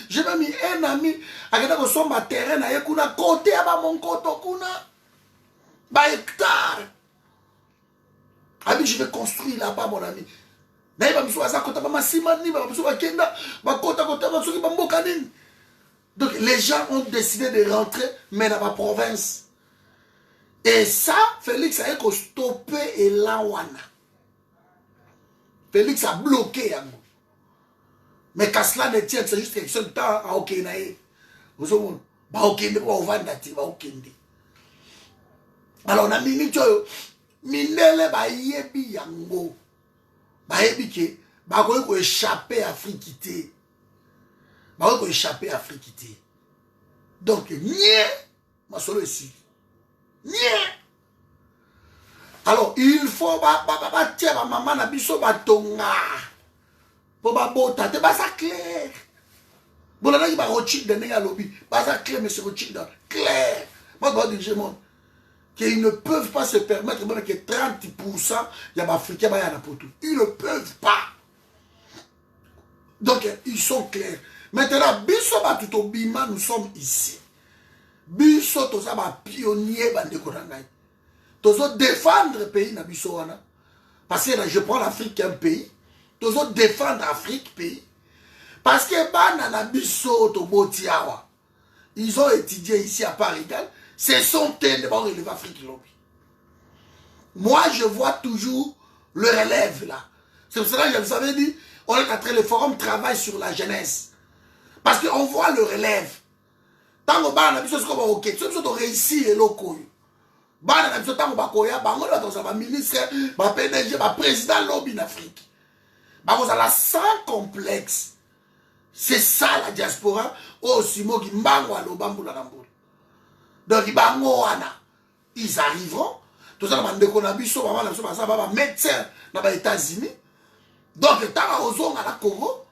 J'ai même mis un ami à qui sur ma terrain à Yakuna côté à mon côté kuna. Bah hectare. Ami, je vais construire là-bas mon ami. D'ailleurs, je vais me côté ma simani, je vais kenda, ma côté donc les gens ont décidé de rentrer mais dans ma province. Et ça, Félix a stoppé et Lawana. Félix a bloqué. Mais qu'à cela ne tienne, c'est juste question de temps à Okenae. Vous savez, Okende, alors, on a mis Mindele ba yebi yango. Ba yebi ke, ba ko échapper à Afrique. Ba ko échapper à Afrique. Donc, nie, ma solo ici. Alors, il faut tiens ma maman na biso batonga. Pour ba bota, te ba ça clair. Bon là il va Rothschild de nègre lobby. Ba ça clair monsieur Rothschild clair. Moi je dois dire mon qu'ils ne peuvent pas se permettre même que 30% y a africains ba yana pour tout. Ils ne peuvent pas. Donc ils sont clairs. Maintenant biso ba tout bima nous sommes ici. Biso to ça ba pionnier bande korangai. Tozo défendre le pays na biso wana. Parce que là, je prends l'Afrique un pays. Tozo défendre l'Afrique pays. Parce que bana na biso to botiawa. Ils ont étudié ici à Paris. Ce sont eux de relever l'Afrique lobby. Moi je vois toujours le relève là. C'est pour cela que je vous avais dit, on est en train de le forum travaille sur la jeunesse. Parce qu'on voit le relève. Tant que bana na biso c'est comme ok, tu as réussi et loko. Bana na biso tango bakoya bango na toza ba ministre, ba PDG, ba président lobby en Afrique. Bango za la sans complexe. C'est ça la diaspora au simo ki mbango alo bambula nambola. Donc bango wana ils arriveront. Tout ça na ndeko na biso ba na biso ba ba médecin na ba États-Unis. Donc tanga ozonga na Congo,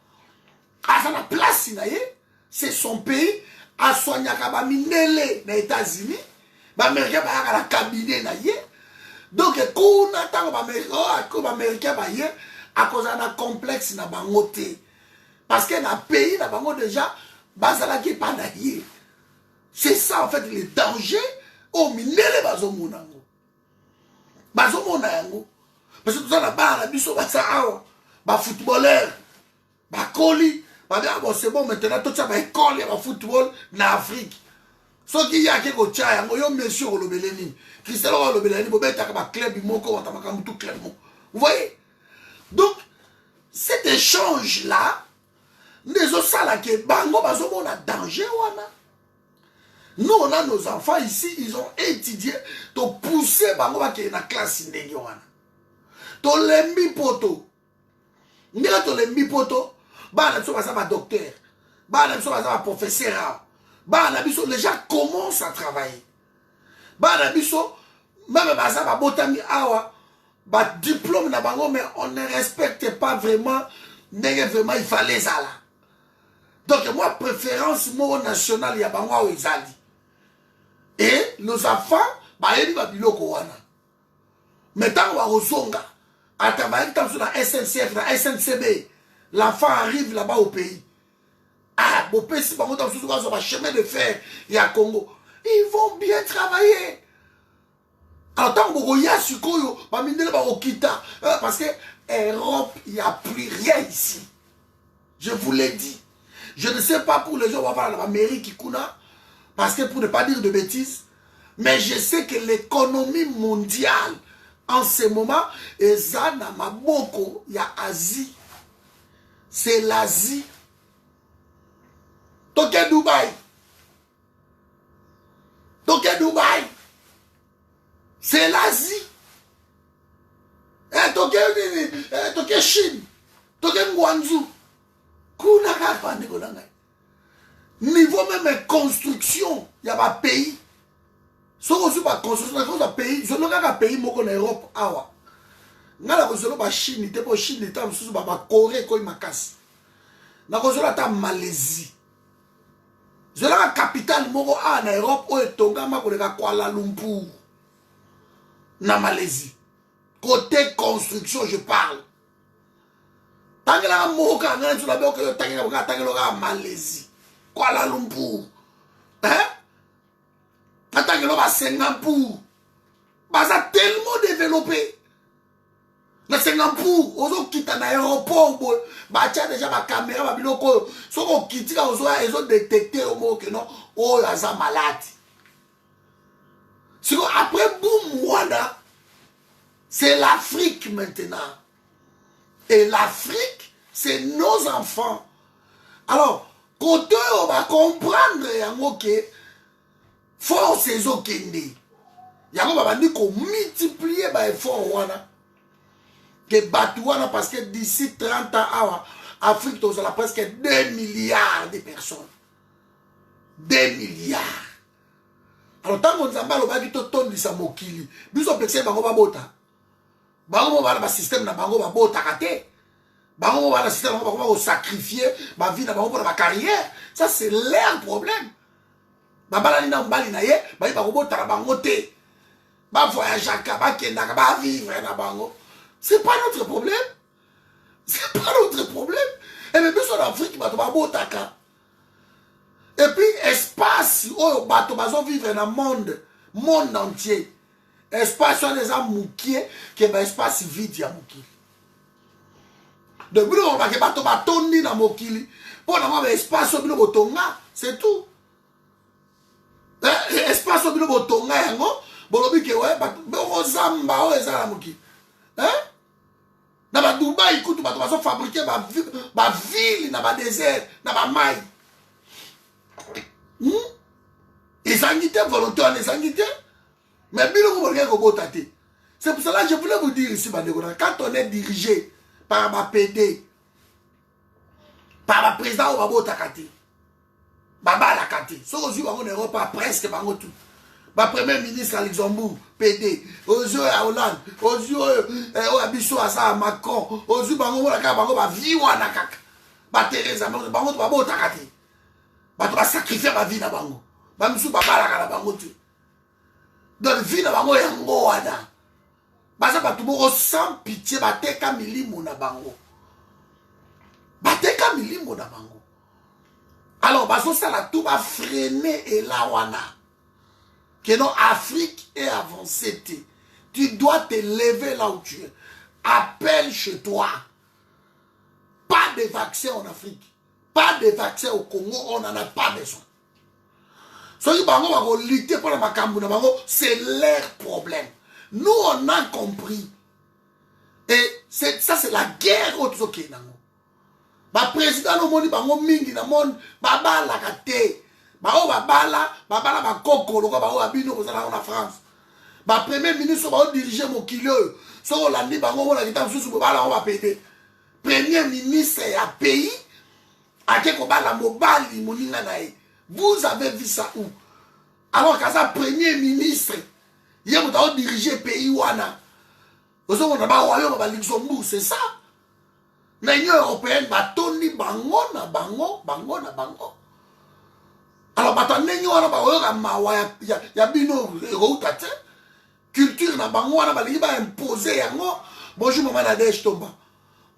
à la place naye, c'est son pays a soignaka ba mindele na États-Unis. Américain va la cabinet na ye. Donc kuna tango américain va ye à cause d'un complexe na bangote. Parce que na pays na bango déjà bazala qui pas na ye. C'est ça en fait le danger au minele bazomonango. Bazomonango. Parce que tout ça na ba na biso ba sa awa. Ba footballeur, ba koli, ba bien bon c'est bon maintenant tout ça ba école ya ba football na Afrique. Ce qui y a quelque chose, il y a monsieur Olobeleni. Cristiano Olobeleni, il y a un club, il y a un club. Vous voyez? Donc, cet échange-là, nous avons un danger. Nous, on a nos enfants ici, ils ont étudié, ils ont poussé la classe. Ils ont lembi poto. Ils ont lembi poto. Ils ont un docteur. Ils ont un professeur. Les gens commencent à travailler. Même diplôme, mais on ne respecte pas vraiment. Vraiment, il fallait ça là. Donc, moi, préférence, moi, national, il y a bango izali. Et nos enfants, ils vont biloko wana. Maintenant, on va zonga. À travailler dans la SNCF, la SNCB. L'enfant arrive là-bas au pays. Ah, bon, si par contre, sur le chemin de fer, il y a Congo. Ils vont bien travailler. Alors, tant que y a ce qu'on parce que Europe, il n'y a plus rien ici. Je vous l'ai dit. Je ne sais pas pour les gens qui vont voir l'Amérique qui kuna, parce que pour ne pas dire de bêtises, mais je sais que l'économie mondiale, en ce moment, et ça, dans ma boko, il y a Asie. C'est l'Asie. Toké Dubaï. Toké Dubaï. C'est l'Asie. Toké Chine. Toké Guangzhou. Niveau même construction, il y a un pays. Si on a construction, il y a un pays. Je n'ai pas pays en Europe. Je n'ai pas Chine, je n'ai pas Chine, je n'ai pas Corée, je n'ai pas Malaisie. Je n'ai pas la capitale en Europe, où est Kuala Lumpur. Na Malaisie. Côté construction, je parle. Tant que la moka, on a sur la boque, tant que la Malaisie. Kuala Lumpur. Hein? Tant que la Singapour. Bah, ça a tellement développé. Le Singapour, on quitte un aéroport, bah, tu as déjà ma caméra, ma biloko. Si on quitte, ils ont détecté au mot que non, oh, il y a malade. Après, boum, voilà. C'est l'Afrique maintenant. Et l'Afrique, c'est nos enfants. Alors, quand on va comprendre que force est au Kende. Il y a qu'on multiplier les efforts. Que Batouana, parce que d'ici 30 ans, l'Afrique a presque 2 milliards de personnes. 2 milliards. Alors, tant qu'on a parlé de ton de sa mokili, nous sommes plexés par Bota. Bango va le système na bango va bota kate. Bango va le système va sacrifier ma vie na bango pour ma carrière. Ça c'est leur problème. Ba bala ni na mbali na ye, ba ba bota na bango te. Ba voyager ka ba kenda ka ba vivre na bango. C'est pas notre problème. C'est pas notre problème. Et même sur l'Afrique ba to ba bota ka. Et puis espace oh ba to bazo vivre na monde entier. Espace sur les amoukiers qui est espace vide ya mukili. Depuis on va que bato batondi na mokili pour avoir espace sur le botonga, c'est tout. Espace sur le botonga yango, bolobi ke ouais bato zamba o ezala mukili. Hein? Na ba Dubaï écoute bato bazo fabriquer ba ville na ba désert, na ba mai. Les anguités volontaires, les anguités. Mais c'est pour cela que je voulais vous dire ici, quand on est dirigé par ma PD, par le président Obabo Takati, Baba Lakati, ce que en Europe, presque tout. Ma premier ministre à Luxembourg, PD, aux yeux à Hollande, aux yeux à Bissou à Macron, aux yeux à Viwa Nakak, à Thérèse, à Babo Takati, à sacrifier ma vie na bango, à Missou Baba la bango tu. Dans la vie, bango yango wana. Basa batubo sans pitié bateka milimo na bango. Bateka milimo na bango. Alors baso sala tout va freiner et la wana. Que non Afrique est avancée. Tu dois te lever là où tu es. Appelle chez toi. Pas de vaccin en Afrique. Pas de vaccin au Congo, on n'en a pas besoin. Ceux qui vont lutter pour la Makambu, c'est leur problème. Nous, on a compris. Et ça, c'est la guerre au Tsoké. Le président du monde, mingi na monde, baba la kate. Baba koko, en France. Le premier ministre va diriger mon kilo. Si on l'a dit, on va péter. Premier ministre et un pays, vous avez vu ça où? Alors qu'à ça, premier ministre, il a dirigé le pays wana. Vous avez un royaume à Luxembourg, c'est ça. L'Union européenne va tourner bango na bango. Alors, l'Union européenne va bino culture na bango wana va imposer yango. Bonjour maman Nadège Tomba.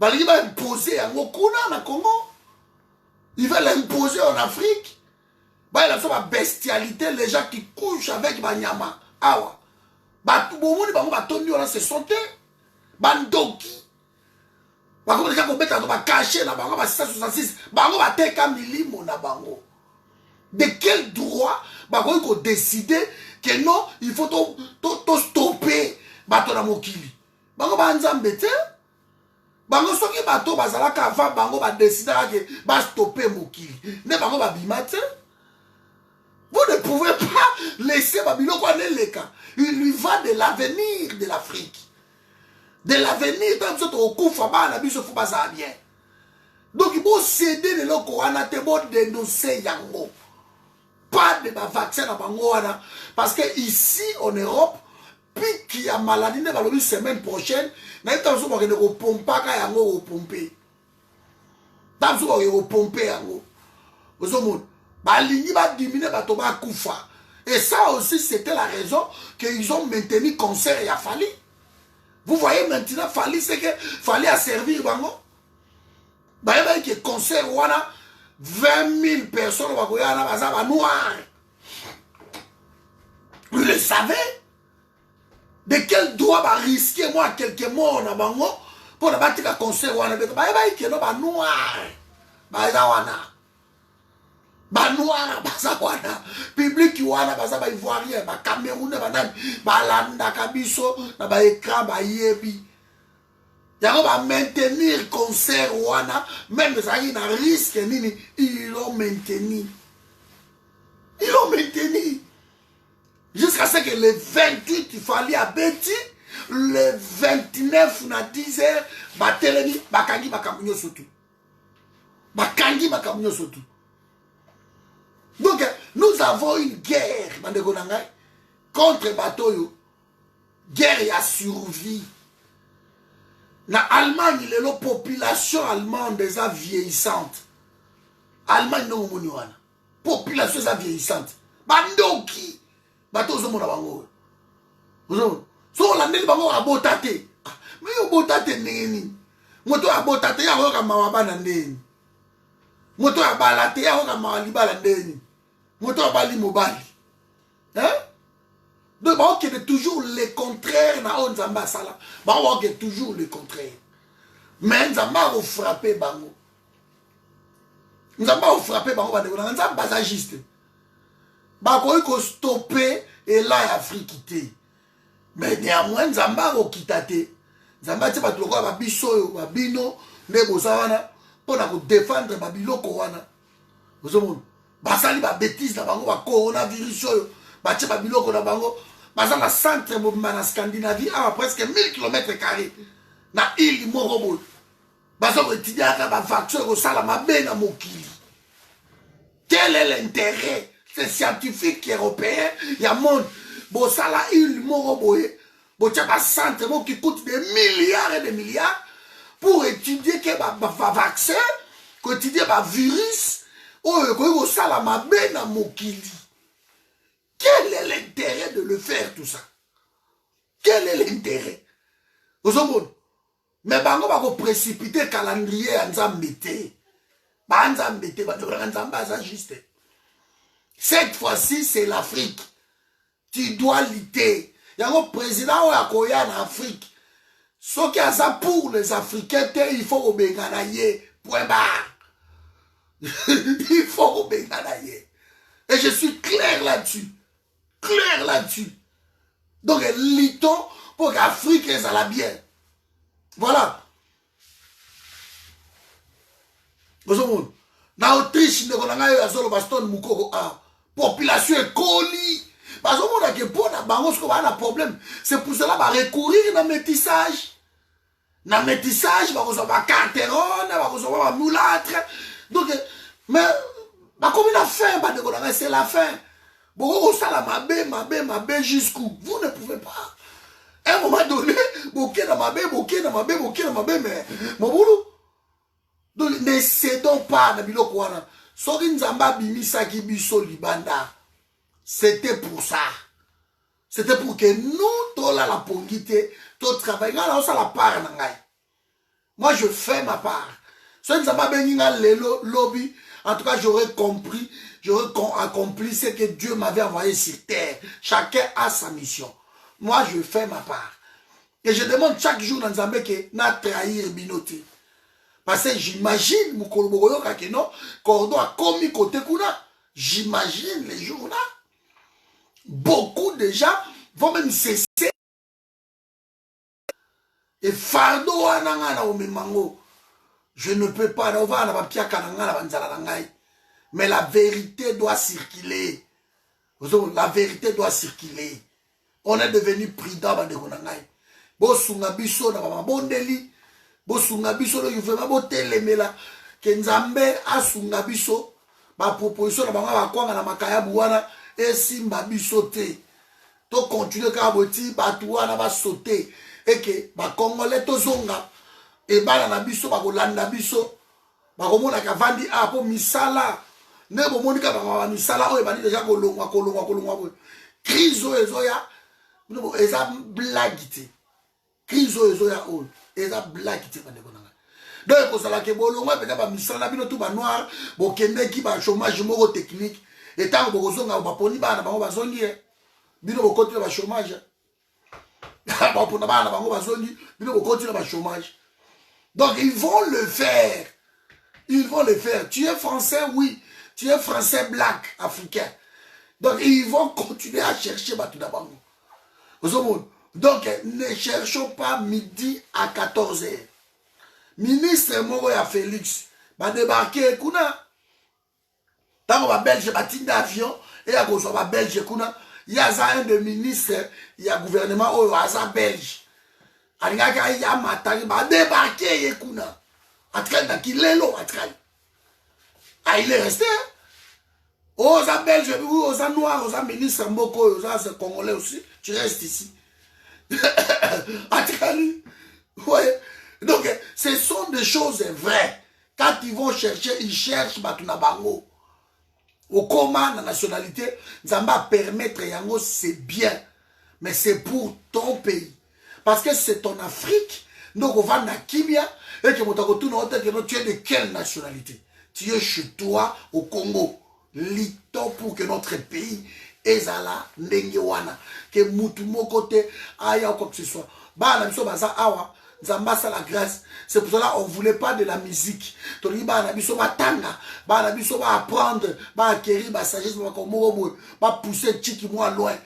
Va imposer yango kuna na Congo. Ils veulent l'imposer en Afrique. Bah, il a la bestialité, les gens qui couchent avec Banyama. Awa. Bah, tout le monde, bah, se sentent. Bandoki. Bah, comme les gens qui ont caché, bah, 666. Bah, on va teka milimo na bango. De quel droit, bah, on va décider que non, il faut stopper, bah, ton amokili. Bah, on va nzambete. Bango soki bato bazalaka avant bango ba décidera que ba stopper mokili ne bango ba bimate. Vous ne pouvez pas laisser Babiloko Neleka. Il lui va de l'avenir de l'Afrique. De l'avenir dans ce Okufa ba na biso fu baza bien. Donc il faut céder de l'Okorana te bo dénoncer yango. Pas de vaccin à bango wana parce que ici en Europe puis qui a maladie ne va le semaine prochaine. Mais tant que vous ne pompez pas, vous pompez. Tant que vous pompez, vous avez diminué, et ça aussi, c'était la raison qu'ils ont maintenu concert et a fallu. Vous voyez maintenant, Fali, c'est que Fali a servi. Vous voyez que concert, 20 000 personnes, noir. Vous le savez? De quel droit va risquer moi quelques morts na bango pour ne battre un concert wana beto ba ki no ba noir ba za wana ba noir ba za wana public wana ba za ba ivoirien ba camerounais ba nan ba landa kabiso na ba écran ba yebi yango ba maintenir concert wana même ça y na risque nini ils l'ont maintenu jusqu'à ce que le 28, il fallait à Betty, le 29, on a 10 heures, Batelemi, Bakangi, Bakamunyo Sotou. Bakangi, Bakamunyo Sotou. Donc, nous avons une guerre, contre Batoyo. Guerre et à survie. Na Allemagne, la population allemande est vieillissante. Allemagne, non, population est vieillissante. Bandoki. Bato zo mona bango. So la ndeli bango abotate. Mais yo botate nini? Moto abotate ya hoka mawabana ndeni. Moto abalate ya hoka mawalibala ndeni. Moto abali mobali. Hein? Donc ba ok de toujours le contraire na on zamba sala. Ba ok toujours le contraire. Mais nzamba ko frapper bango. Nzamba ko frapper bango ba de nzamba za juste. Bakoy ko stopper et là Afrique quitter. Mais néanmoins Nzamba ko kitate. Nzamba ti bato ko ba biso ba bino ne bozawana pour na ko défendre ba biloko wana. Ozomon basali ba bêtise na bango ba coronavirus yo ba ti ba biloko na bango bazala centre mouvement na Scandinavie à presque 1000 km². Na île Morobo. Bazo ko tidiaka ba vaccin ko sala mabe na mokili. Quel est l'intérêt? C'est scientifique européen, il y a monde. Bon, ça là, il moroboye. Bon, tu as pas centre qui coûte des milliards et des milliards pour étudier que vaccin, pour étudier virus, ou ça là, ma benne à mokili. Quel est l'intérêt de le faire tout ça? Quel est l'intérêt? Vous avez mais bango va précipiter calendrier en zambité. En zambité, va juste. Cette fois-ci, c'est l'Afrique. Tu dois lutter. Il y a un président qui est en Afrique. Ce qui a ça pour les Africains, il faut obéir. Point barre. Il faut obéir. Et je suis clair là-dessus. Clair là-dessus. Donc, luttons pour qu'Afrique soit bien. Voilà. Bonjour. Dans l'Autriche, nous avons baston Moukoko A. Population est colis. Parce que pour un problème. C'est pour cela qu'on va recourir à un métissage. Dans le métissage, on va recevoir carteron, on va recevoir mulâtre. Donc, mais, comme il a fait, c'est la fin. Bon, ça la mabé jusqu'où? Vous ne pouvez pas. À un moment donné, bokeh dans mabé, mais, mon boulot. Donc, ne cédons pas, Nabilo Kouana. Sorin Zamba Bimisa Kibiso Libanda. C'était pour ça. C'était pour que nous, tous la pongité, tout travail, on s'en la part. Moi, je fais ma part. Sorin Zamba Beninga Lelo Lobby, En tout cas, j'aurais compris, j'aurais accompli ce que Dieu m'avait envoyé sur terre. Chacun a sa mission. Moi, je fais ma part. Et je demande chaque jour dans Zambé que n'a trahir Binoté. Parce que j'imagine, Moukoloboyo Kakeno, Cordo a commis côté Kuna. J'imagine les jours là. Beaucoup de gens vont même cesser. Et fardo ananga au mimango. Je ne peux pas. Mais la vérité doit circuler. La vérité doit circuler. On est devenu prudent. Bosunga biso na ba bondeli. Bosunga biso le vraiment botelemela. Kenzambe asunga biso. Ba proposition na banga ba kwanga na makaya buwana. Esimba biso te. To continuer ka boti batuwana ba sauter. Et que ba Congolais tozonga et bala na biso ba kolanda biso ba komona ka vandi apo misala ne bo monika ba misala o e bani déjà kolongwa crise ezoya no eza blagité crise ezoya o eza blagité bande konanga donc ko sala ke bolongwa pe ba misala na bino tout ba noir bo kende ki ba chômage moko technique et tant bo kozonga ba poni bana ba bazongi bino bo côté ba chômage. Donc ils vont le faire. Ils vont le faire. Tu es français, oui. Tu es français black, africain. Donc ils vont continuer à chercher Batoudabango. Donc ne cherchons pas midi à 14h. Ministre Moroya Félix va débarquer Kuna. Tant qu'on Belge bâtit d'avion et à cause de Belge Kuna. Il y a un de ministres, il y a un gouvernement au hasard belge. Il y a un matin, il va débarquer. Il est resté. Aux belges, aux noirs, aux ministres, aux congolais aussi, tu restes ici. Donc, ce sont des choses vraies. Quand ils vont chercher, ils cherchent Batunabango. Au commun, la nationalité, Zamba permettre Yango, c'est bien. Mais c'est pour ton pays. Parce que c'est ton Afrique. Donc on va na Kimia. Et que tu es de quelle nationalité? Tu es chez toi au Congo. Lito pour que notre pays ezala ndengewana. Que mutumo côté aya ou quoi que ce soit. Bah la mission baza awa. Zamba sa la grâce. C'est pour cela qu'on ne voulait pas de la musique. Toli ba na biso ba tanga, ba na biso ba apprendre, ba acquérir ba sagesse ba komo ba pousser tchiki moi loin.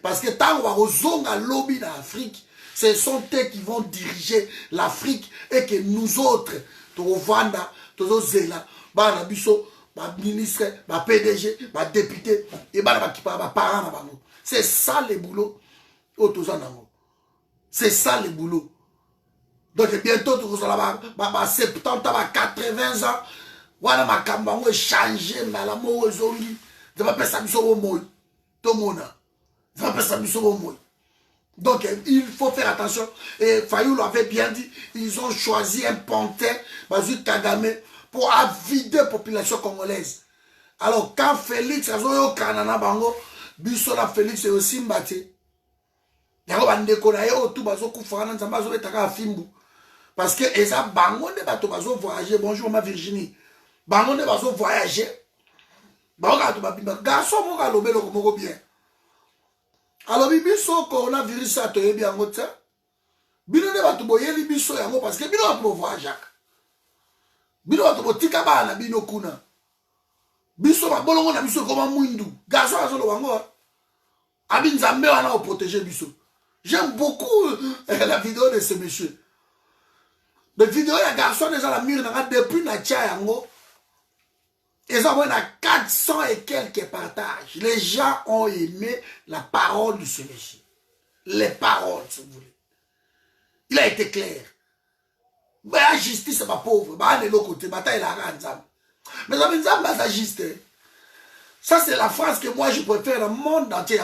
Parce que tant on va rozonga lobby dans l'Afrique, ce sont eux qui vont diriger l'Afrique et que nous autres, to Vanda, to Zela, ba na biso ba ministre, ba PDG, ba député et ba kipa ba parents na bango. C'est ça le boulot au tozanango. C'est ça le boulot. Donc bientôt, tu vas 70 ans, 80 ans. Voilà ma campagne changer, mais la mot est zongi. Tu vas faire ça, donc il faut faire attention. Et Fayou l'avait bien dit, ils ont choisi un pantin, Bazou Kagame, pour vider la population congolaise. Alors quand Félix, Azoyo Kanana Bango, Bissola Félix est aussi mbatté. Yako bandeko na yo tout bazo kufana nzamba zo betaka fimbu. Parce que eza bango ne bato bazo voyager. Bonjour ma Virginie. Bango ne bazo voyager. Bango ka to babimba. Garçon mo ka lobelo ko moko bien. Alors biso coronavirus a to yebi yango tsa. Bino ne bato boyeli biso yango parce que bino bato voyager. Bino bato botika bana bino kuna. Biso ba bolongo na biso koma mwindu. Garçon azo lo bango. Abi Nzambe wana o protéger biso. J'aime beaucoup la vidéo de ce monsieur. La vidéo de garçon déjà la mire depuis na yango. Ils ont 400 et quelques partages. Les gens ont aimé la parole de ce monsieur. Les paroles, si vous voulez. Il a été clair. Mais la justice, c'est pas pauvre. Bah, de l'autre côté, il a un mais ça juste. Ça, c'est la phrase que moi, je préfère dans le monde entier.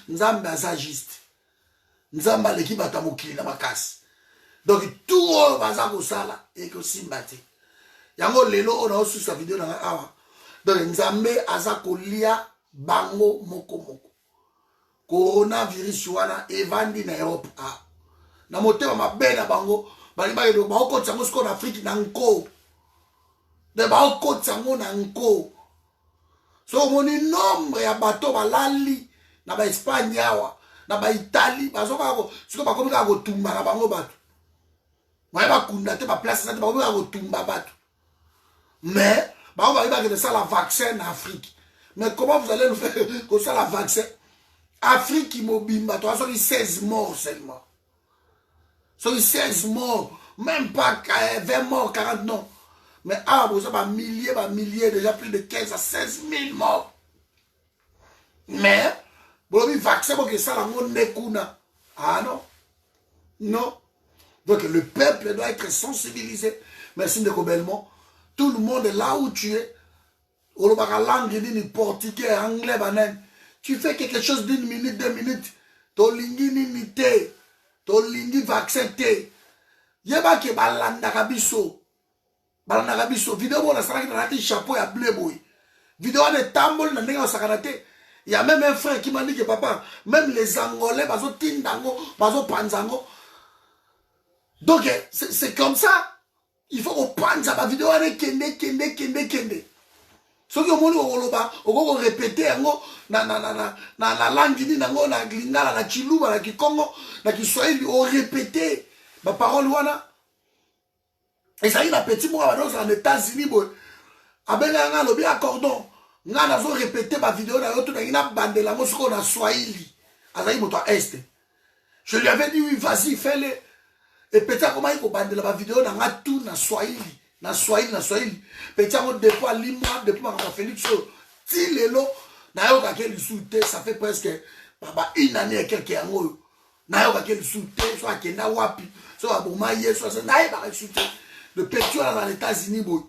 Nzamba, ça juste. Nzamba, l'équipe a tamokili na makasi. Donc, tout le monde va et que Simbati. Yango lelo, on a aussi sa vidéo dans la awa. Donc, Nzambe, azako lia bango moko moko. Coronavirus wana evandi na Europe. Na motema mabe na bango. Balima yedo, ba oko tsango sko na Afrique na nko. de baokotisa yango na nko so omoni nombre ya bato balali na baespagne awa na baitalie bazokaka siko bakomi kaka kotumba na bango bato baye bakunda te baplace eza te bakomi kaka kotumba bato mais bango bayebaki de ça la vaccin en Afrique. Mais comment vous allez nous faire comme ça la vaccin? Afrique mobimba, toi, soki 16 morts seulement. Soki 16 morts, même pas 20 morts, 40 non. Mais ah, vous avez milliers, déjà plus de 15 à 16 000 morts. Mais, vous avez vaccin pour que ça la nekuna. Ah non. Non. Donc le peuple doit être sensibilisé. Merci de Belmont. Tout le monde est là où tu es. Langue, portugais, anglais, banen. Tu fais quelque chose d'une minute, 2 minutes. Tolingi nimité. Tolingi vaccin té. Yeba ke balanda kabiso. Balanda kabiso. Vidéo bon la saraki na nati chapeau ya bleu boy. Vidéo de tambol na nenga sakanate. Il y a même un frère qui m'a dit que papa, même les Angolais, bazo tindango, bazo panzango. Donc c'est comme ça. Il faut qu'on pense à ma vidéo avec kende. Ce que mon oloba, on va répéter yango na langue ni nango na lingala na chiluba na kikongo na kiswahili on répéter ma parole wana. Et ça il a petit moi dans les États-Unis boy. Abenga nga lobi accordon. Nga nazo répéter ma vidéo na yoto na ina bandela mo soko na swahili. Azali moto est. Je lui avais dit oui, vas-y, fais-le. Et peut-être comment il faut bandela ma vidéo na nga tout na swahili. Na swahili. Peut-être des fois l'imam depuis ma Félix ti lelo na yo ka quel souté ça fait presque baba une année et quelques années. Na yo ka quel souté soit kenda wapi soit abomaye soit ça na ba souté. Le petit dans les États-Unis boy.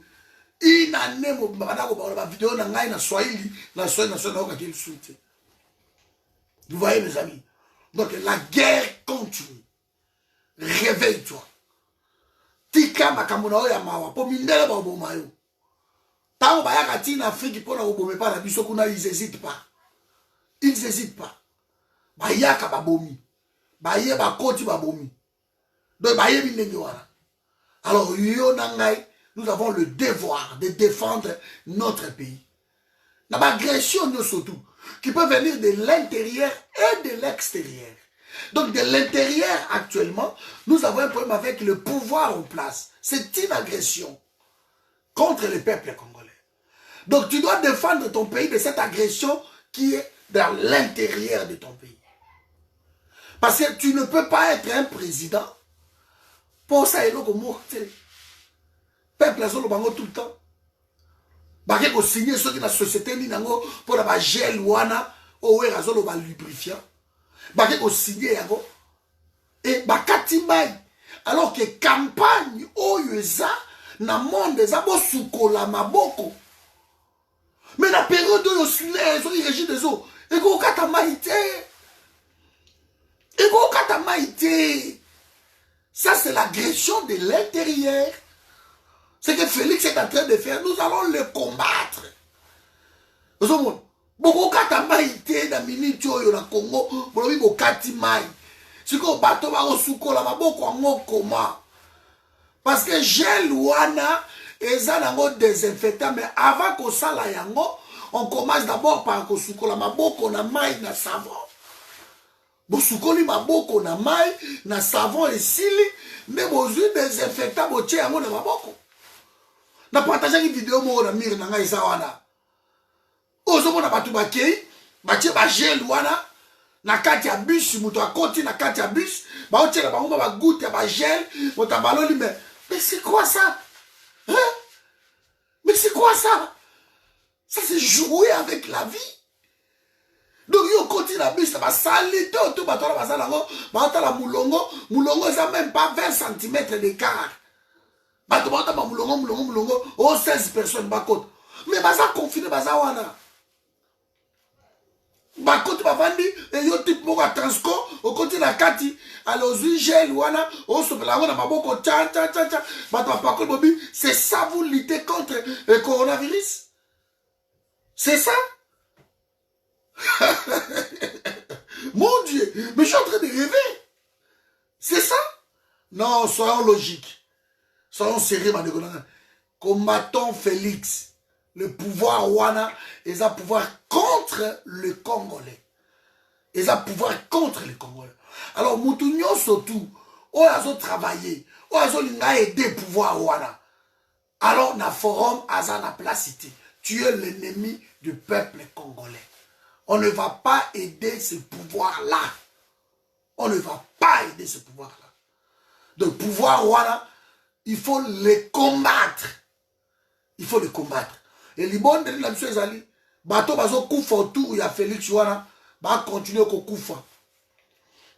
Une année mo bana ko ba vidéo na ngai na swahili na yo ka quel souté. Vous voyez mes amis. Donc la guerre continue. Réveille-toi. Tika makambo na oya mawa po mindele ba boma yo. Tango bayaka ti na Afrique pona obome pa na biso kuna ils hésitent pas. Ils hésitent pas. Bayaka babomi. Baye ba koti babomi. Donc baye binenge wana. Alors yo na ngai, nous avons le devoir de défendre notre pays. Na ba agression nous surtout qui peut venir de l'intérieur et de l'extérieur. Donc de l'intérieur actuellement, nous avons un problème avec le pouvoir en place. C'est une agression contre le peuple congolais. Donc tu dois défendre ton pays de cette agression qui est dans l'intérieur de ton pays. Parce que tu ne peux pas être un président pour ça et l'autre mortel. Peuple a solo bango tout le temps. Baké ko signer ceux qui na société ni nango pour la gel wana o we razolo ba lubrifiant. Baké ko signer yango et bakati mai alors que campagne oyo eza na monde eza bo sukola maboko. Mais la période oyo sulaire so régime des eaux et ko kata maïté. Et ko kata maïté. Ça c'est l'agression de l'intérieur. Ce que Félix est en train de faire, nous allons le combattre. Vous savez, beaucoup de maïté dans minute yo na Congo, bolobi bokati mai. Si ko bato ba osukola maboko ngo koma. Parce que gel wana eza nango désinfectant mais avant ko sala yango, on commence d'abord par ko sukola maboko na mai na savon. Bo sukoli maboko na mai na savon esili, mais bozui désinfectant bo tie yango na maboko. Na partager une vidéo mo na mire na ngai za wana. Ozo mona batu bakei, batie ba gel wana na kati ya bus, muto akoti na kati ya bus, ba otiela bango ba goutte ya ba gel, mota baloli mais c'est quoi ça? Hein? Mais c'est quoi ça? Ça c'est jouer avec la vie. Donc yo koti na bus ba salite to batola bazala ngo, ba otala mulongo ça même pas 20 cm d'écart. Bato bata ba mulongo oh 16 personnes bakot mais baza confiné baza wana bakot bavandi et yo type moko transco au côté na kati alozui gel wana o sopela wana maboko cha bato bakot bobi c'est ça vous lutter contre le coronavirus, c'est ça. Mon Dieu, mais je suis en train de rêver, c'est ça. Non, soyons logiques. Soyons sérieux, combattant Félix, le pouvoir wana, ils ont pouvoir contre le Congolais. Ils ont pouvoir contre les Congolais. Alors, Moutounio surtout, on a travaillé, on a aidé le pouvoir wana. Alors, dans le forum, Azan a placité. Tu es l'ennemi du peuple congolais. On ne va pas aider ce pouvoir-là. On ne va pas aider ce pouvoir-là. Donc, pouvoir, voilà, il faut les combattre. Il faut les combattre. Et les bons de la mission, ils bateau, bazo, koufa autour, il y a Félix, voilà, va continuer ko koufa.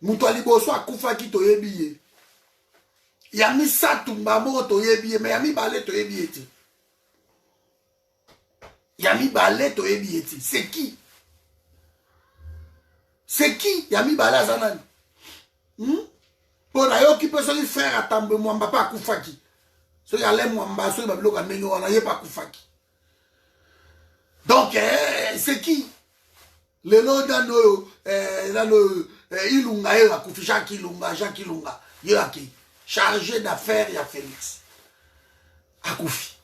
Moutou alibo, soit koufa qui to yebiye. Il y a mis ça, tout mbamo, to yebiye, mais il y a mis balé, to yebiye. Il y a mis balé, to yebiye. C'est qui? C'est qui? Il y a mis balé à Zanan. Bon, d'ailleurs, qui peut se faire à Tambe Mwamba, pas Koufaki. Ce qui allait Mwamba, ce qui m'a dit, on n'a pas Koufaki. Donc, c'est qui? Le nom dans le Ilunga, il y a Koufi, Jacques Ilunga, il y a qui? Chargé d'affaires, il y a Félix. À Koufi.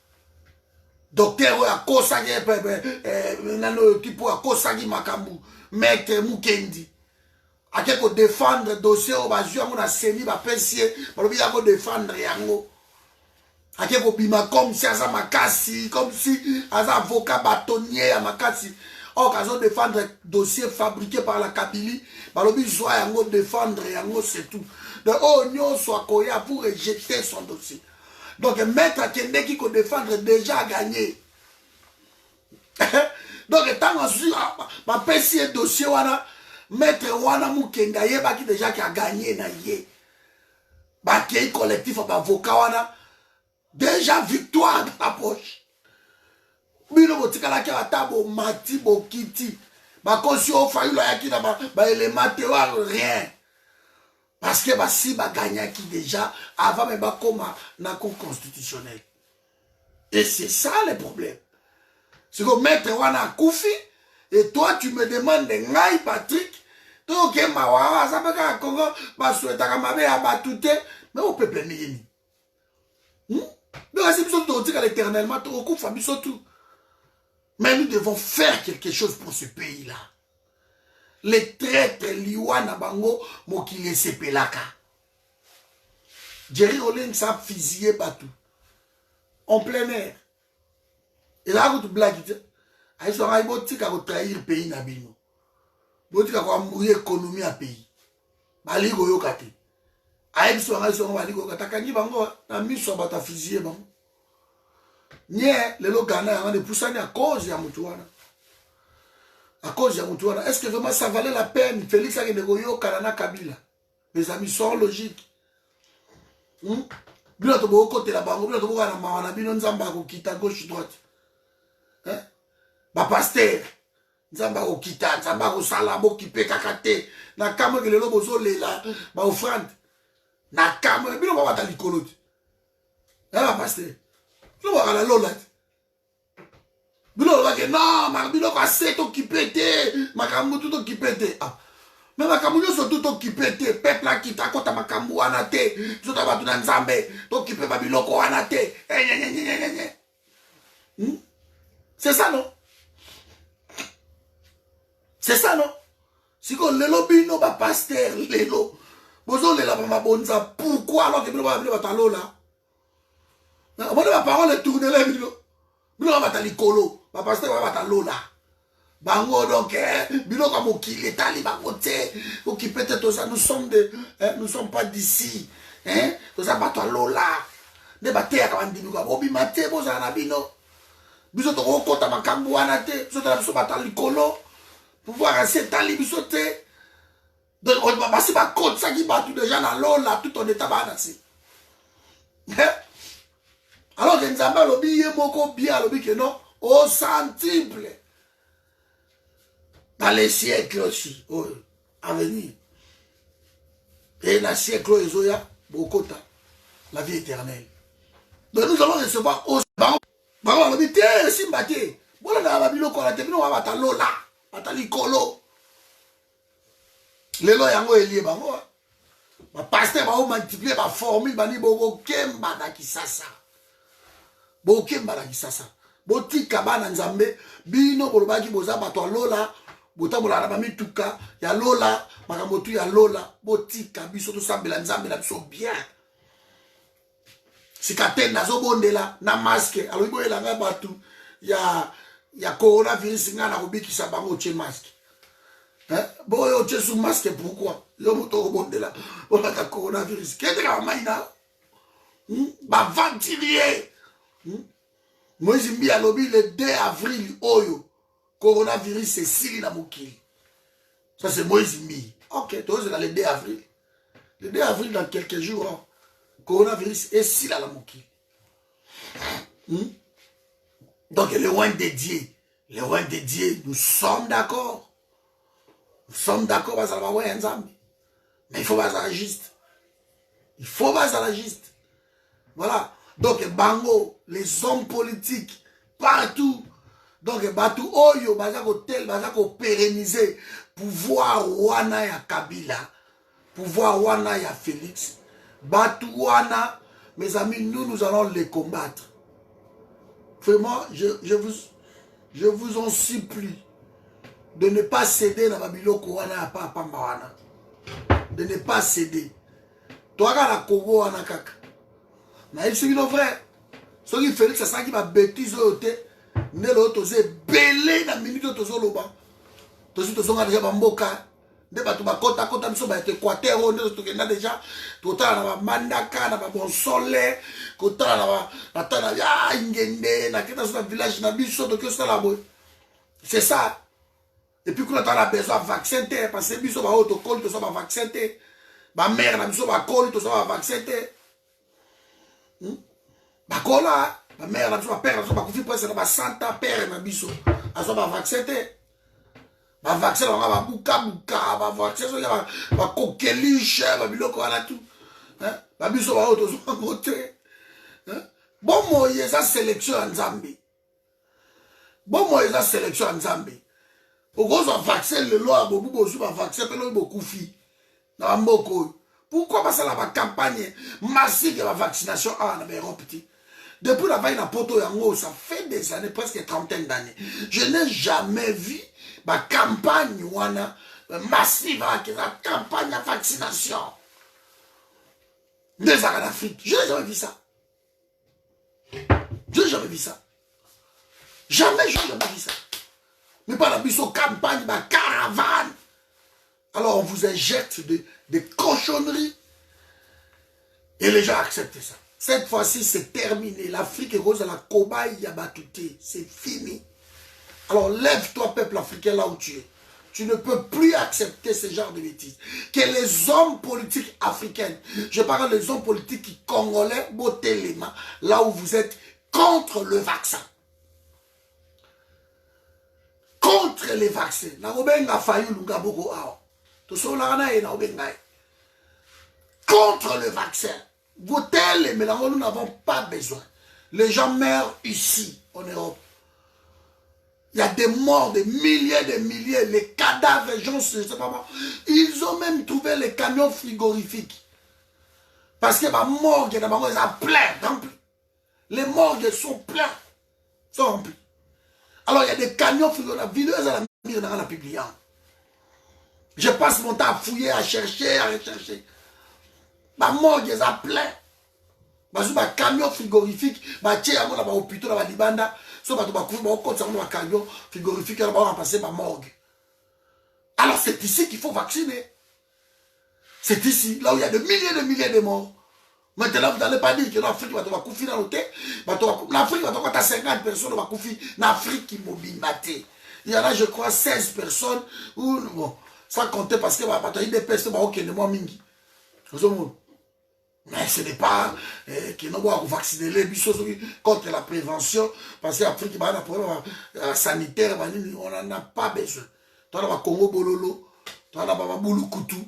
Docteur, il y a Kosagi, a Kosagi Makambu, Maître Mukendi. A quelque défendre le dossier au basu on a seni ba pensier ba bi ya ko défendre yango a quelque bima comme si aza makasi comme si aza avocat bâtonnier à makasi occasion de défendre dossier fabriqué par la Kabylie ba lobi soit yango défendre yango c'est tout donc oh nyon soit koya pour rejeter son dossier donc maître Kende qui ko défendre déjà gagné donc tant ensuite ba pensier dossier wana Maître Wana Mukenga Yeba qui déjà qui a gagné na ye. Bakei collectif avocat wana déjà victoire dans la poche. Bino botika la ki atabo mati bokiti. Ba kosi o fayu la yaki na ba élément rien. Parce que ba si ba gagné qui déjà avant même ba koma na cour constitutionnel. Et c'est ça le problème. C'est que Maître Wana Koufi. Et toi, tu me demandes de Ngaï Patrick, donc Mawawa, ça peut être Congo, souhaiter à ma mère abattuté, mais on peut plaindre. Donc, c'est tout l'éternellement, tout. Mais nous devons faire quelque chose pour ce pays-là. Les traîtres Liwana Bango, Mokile Sepelaka. Jerry Rolling, ça fusillé partout. En plein air. Et là, vous blaguez. Ils sont arrivés à trahir le pays. Ils sont arrivés à l'économie du pays. Ils sont arrivés à l'économie du pays. Est-ce que vraiment ça valait la peine? Félix a négocié Kanana Kabila. Mes amis sont logiques. Bino to bo côté la bango, bino to bo na mawana bino nzamba ko kita gauche droite. Hein? Ba pasteur nzamba ko kita, nzamba ko sala bo kipe kakate. Na kamo ke lelo bozo lela ba offrande. Na kamo bino ba ta likolo. Ba pasteur. Bino ba la lola. Bino ba ke non, ma bino ko aseto kipete, makambo tout kipete. Ah. Mais makambo nyonso tout occupé te peuple a kita kota makambo wana te nzoto batu na nzambe t'occupé ba biloko wana te c'est ça non c'est ça non siko lelo bino ba pasteur lelo bozo lela ba mabonza pourquoi alors que bino ba bino batalola na bona ba parole tourner les bino bino ba talikolo ba pasteur ba batalola bango donc bilo comme okile tali bakote occupé tout ça nous sommes pas d'ici hein tout ça bato lola ne bateya ka bandimi ko obi mate boza na bino biso to kokota makambu wana te biso to biso batali kolo pouvoir assez tali biso te donc on va passer ba côte ça qui bat déjà na lola tout on état bana si alors que nzamba lobi ye moko bien lobi que non au centuple dans les siècles aussi, à venir. Et dans les siècles, il y a beaucoup de la vie éternelle. Donc nous allons recevoir au baron. Baron, on dit, tiens, si mbaté. Bon, on a mis le corps, on va battre l'ola, battre l'icolo. Les lois, yango est lié, baron. Ma pasteur va multiplier ma formule, va dire, bon, kemba, da qui ça. bokemba la kisasa botika bana nzambe bino bolobaki boza bato ya lola botambola na bamituka ya lola makambo tu ya lola botika biso tosambela nzambe na biso bien sikate nazobondela na masque alobi boyelanga bato ya coronavirus nga na kobikisa bango tie masque boyo tie sous masque pourquoi yo moto kobondela olaka coronavirus keteka bamaina baventilier Moïse Mbi alobi le 2 avril oyo coronavirus esili na mokili. Ça c'est Moïse Mbi. Ok, toi c'est le 2 avril. Le 2 avril dans quelques jours, hein, coronavirus esili na mokili. Donc le loin dédié, nous sommes d'accord. Nous sommes d'accord parce que mais il faut pas ça juste. Il faut pas ça juste. Voilà. Donc, bango, les hommes politiques, partout. Donc, batou oyo, bazako pérenniser pouvoir wana ya Kabila, pouvoir wana ya Félix. Batou wana, mes amis, nous allons les combattre. Vraiment, je vous en supplie de ne pas céder dans Babiloko wana ya papa wana. De ne pas céder. Toi, la Congo wana kaka. Mais il suffit de vrai. Ce qui fait que c'est ça qui va bêtise au thé. Ne l'autre ose belé na minute tozo loba. Tozo nga déjà bamboka. Ne ba tuba kota biso ba Équateur on est tokenda déjà. Tota na mandaka na ba bonsole, kota na ba natana ya ngende na keta sur village na biso to que ça la boy. C'est ça. Et puis quand on a besoin de vaccin parce que biso ba autocollant to so ba vaccin té. Ba mère na biso ba col to so ba vaccin té. Bakola, ma mère n'a pas peur, elle n'a pas confié pour 100 ans, père n'a biso. Elle n'a pas vacciné. Ma vaccin, on va bouka, ma vaccin, on va coqueliche, ma biloko, on a tout. Ma biso, on va auto, on va monter. Bon, moi, il y a sa sélection en Zambie. Bon, moi, il y a sa sélection en Zambie. Au gros, on vaccin, le loi, on va vaccin, on va beaucoup fi. Dans Mboko. Pourquoi pas ça la campagne massive de la vaccination en Europe? Depuis la veille de Poto Yango, ça fait des années, presque 30 d'années. Je n'ai jamais vu ma campagne massive, la campagne de vaccination des Arabes d'Afrique. Je n'ai jamais vu ça. Je n'ai jamais vu ça. Jamais, je n'ai jamais vu ça. Mais par la biso campagne, ma caravane. Alors on vous injecte des cochonneries. Et les gens acceptent ça. Cette fois-ci, c'est terminé. L'Afrique est rose à la cobaye Yabatouté. C'est fini. Alors lève-toi, peuple africain, là où tu es. Tu ne peux plus accepter ce genre de bêtises. Que les hommes politiques africains, je parle des hommes politiques congolais, bottez les mains, là où vous êtes, contre le vaccin. Contre les vaccins. Contre le vaccin. Votez-les, mais là, nous n'avons pas besoin. Les gens meurent ici, en Europe. Il y a des morts, des milliers, les cadavres, les gens, je sais pas moi. Ils ont même trouvé les camions frigorifiques. Parce que ma morgue, ils sont plein, remplis. Les morgues sont pleins, sont remplis. Alors il y a des camions frigorifiques, la vidéo, elle a mis dans la publiée. Je passe mon temps à fouiller, à chercher, à rechercher. Ma morgue, ils sont pleins. Un camion frigorifique, un hôpital dans la Libanda. So, un camion frigorifique, on va passer ma morgue. Alors c'est ici qu'il faut vacciner. C'est ici, là où il y a des milliers de morts. Maintenant, vous n'allez pas dire que l'Afrique va couper dans l'hôtel. L'Afrique va avoir 50 personnes qui vont couper. L'Afrique qui mobile. Il y en a, je crois, 16 personnes. Bon, sans compter parce qu'il y a des personnes qui sont mingi. Mais ce n'est pas que nous devons vacciner les bisous contre la prévention. Parce que l'Afrique a un problème sanitaire. On n'en a pas besoin. Tu as le Congo Bololo. Tu as le Boulou Koutou.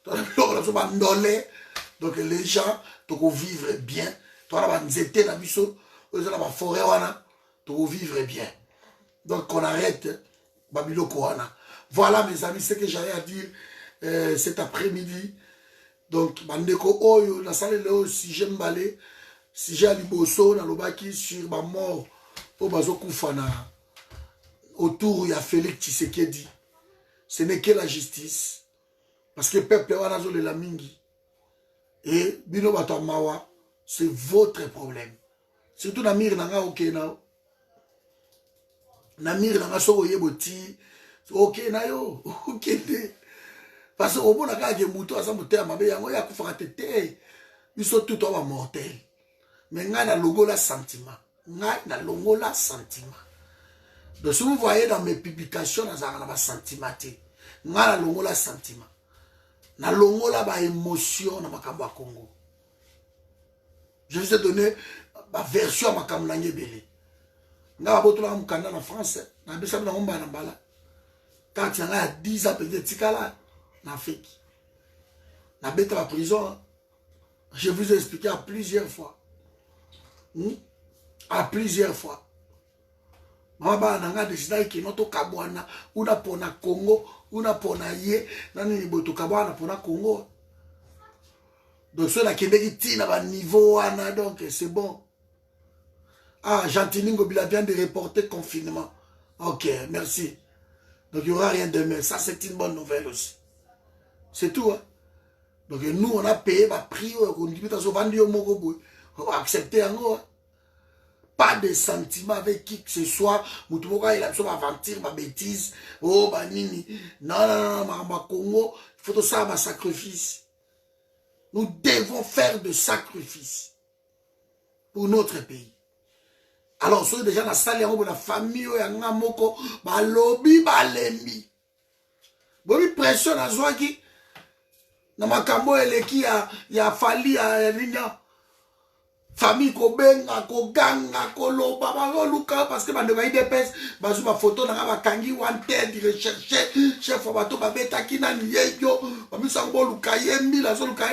Tu as le Ndolé. Donc les gens doivent vivre bien. Tu as le Nzete, la bisou. Tu as la forêt. Tu dois vivre bien. Donc on arrête Babiloko wana. Voilà mes amis ce que j'avais à dire cet après-midi. Donc bandeko oyo la salle là aussi j'aime balé sujet à Liboso, na lobaki sur ma mort, au bazo koufana, autour il y a Félix Tshisekedi. Ce n'est que la justice. Parce que le peuple wana zo la mingi. Et bino bato mawa, c'est votre problème. Surtout Namir nanga okena. Namir nanga so oyeboti. Okena yo, okende. Parce que au bon la ke muto asa moté mabe yango ya kufaka tete. Biso tout va mortel. Mais nga na logo la sentiment. Nga na logo la sentiment. Donc si vous voyez dans mes publications na ba sentiment te. Nga na logo la sentiment. Na logo la ba émotion na makambo ya Congo. Je vous ai donné ma version à makambo na ngebele. Nga ba boto la mukanda na France, na bisa na ngomba na mbala. Quand il y a 10 ans peut-être tikala na Afrique. Na bête la prison. Je vous ai expliqué à plusieurs fois. À plusieurs fois. Mama nanga décidé que notre kabwana una pona Congo, una pona ye, nani boto kabwana pona Congo. Donc ceux là qui méritent na ba niveau ana donc c'est bon. Ah, Gentilini Ngobila vient de reporter confinement. OK, merci. Donc il n'y aura rien demain. Ça c'est une bonne nouvelle aussi. C'est tout hein. Donc nous on a payé ma prix on dit on va accepter en gros. Pas de sentiment avec qui que ce soit. Moutomoka il a besoin d'aventure, ma bêtise. Oh bah nini. Non, ma Congo, il faut tout ça ma sacrifice. Nous devons faire de sacrifices pour notre pays. Alors ceux déjà la salle en la famille ya ngamoko ba lobby ba lembi. Bobi pression na zwaki na makambo eleki ya fali ya linya. Famille kobenga koganga koloba ba luka parce que bande ba IDPS bazu ba photo na ba kangi wanted rechercher chef bato ba beta kina niyeyo ba misango luka yembi la zo luka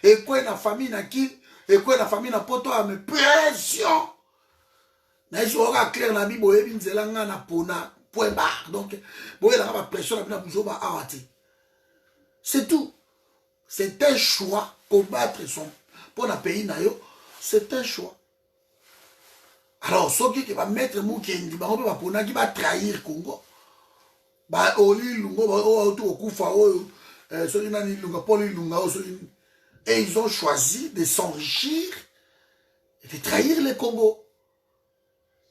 et quoi na famille na ki et quoi na famille na poto a me pression. Na je aura clair na bibo ebi nzela nga na pona point barre donc boye la ba pression na bina buzo ba arati. C'est tout. C'est un choix combattre son pour la pays na yo. C'est un choix. Alors, ceux qui va mettre Moukendi, qui va trahir Congo, et ils ont choisi de s'enrichir et de trahir le Congo.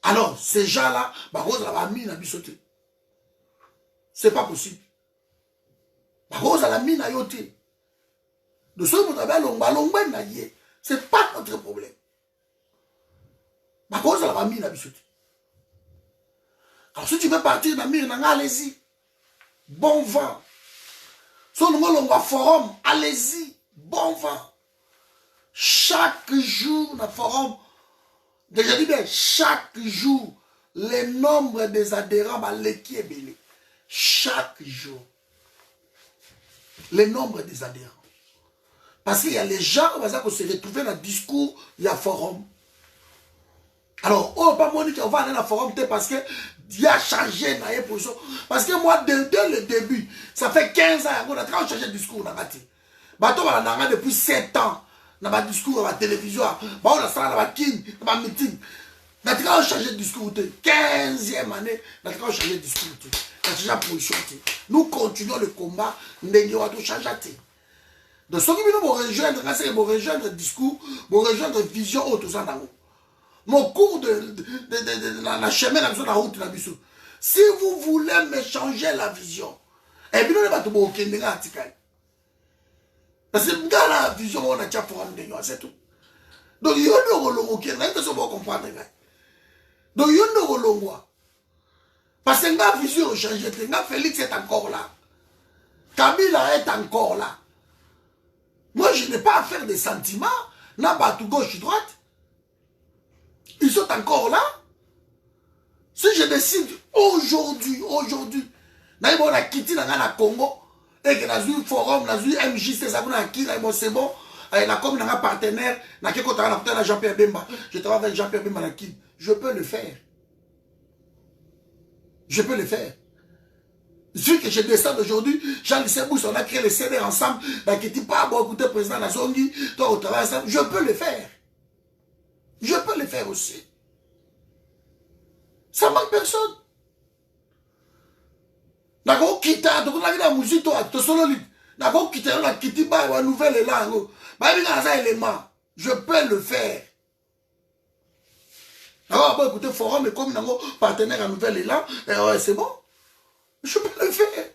Alors, ces gens-là, c'est pas possible. De ceux qui c'est pas notre problème. Ma cause, elle va mis la bichotte. Alors, si tu veux partir dans Mir, allez-y. Bon vent. Si on va forum, allez-y. Bon vent. Chaque jour, dans le forum, déjà dit bien, chaque jour, le nombre des adhérents va l'équipe est belé. Chaque jour. Le nombre des adhérents. Parce qu'il y a les gens qui se retrouvent dans le discours, il y a forum. Alors, on va pas dire qu'on va aller dans le forum parce qu'il a changé dans les positions. Parce que moi, dès le début, ça fait 15 ans qu'on a changé de discours. Bato va depuis 7 ans dans le discours, dans la télévision, dans la meeting. On a changé de discours. 15e année, on a changé de discours. On a changé de position. Nous continuons le combat, mais on a tout changé. Donc, ceux qui vont rejoindre, le discours, vont rejoindre la vision autour de mon cours de la chemin, la route, la biso. Si vous voulez me changer la vision, et bien, on va tout le article. Parce que dans la vision, on a déjà pour amener, c'est tout. Donc, il y a un rolongo qui est là, que ça va comprendre. Donc, il y a un rolongo. Parce que la vision a changé, Félix est encore là. Kabila est encore là. Moi, je n'ai pas à faire des sentiments. N'a pas tout gauche-droite. Ils sont encore là. Si je décide aujourd'hui, on a quitté le Congo, et que dans un forum, dans un MJC, c'est bon, la com a un partenaire, Jean-Pierre Bemba. Je travaille avec Jean-Pierre Bemba. Je peux le faire. Je peux le faire. Vu que je descends aujourd'hui, Jean-Lucien Bousse, on a créé le CD ensemble, qui dit pas bon écouter le président Nazongi, toi au travail ensemble, je peux le faire. Je peux le faire aussi. Ça manque personne. D'accord, quitta, donc on a vu la musique, toi, tu solo lit. D'accord, quitta, on a quitté, bah, une nouvelle langue. Bah, il y a un élément. Je peux le faire. D'accord, bon, écoutez, forum, mais comme un partenaire à Nouvelle Élan, c'est bon. Je peux le faire.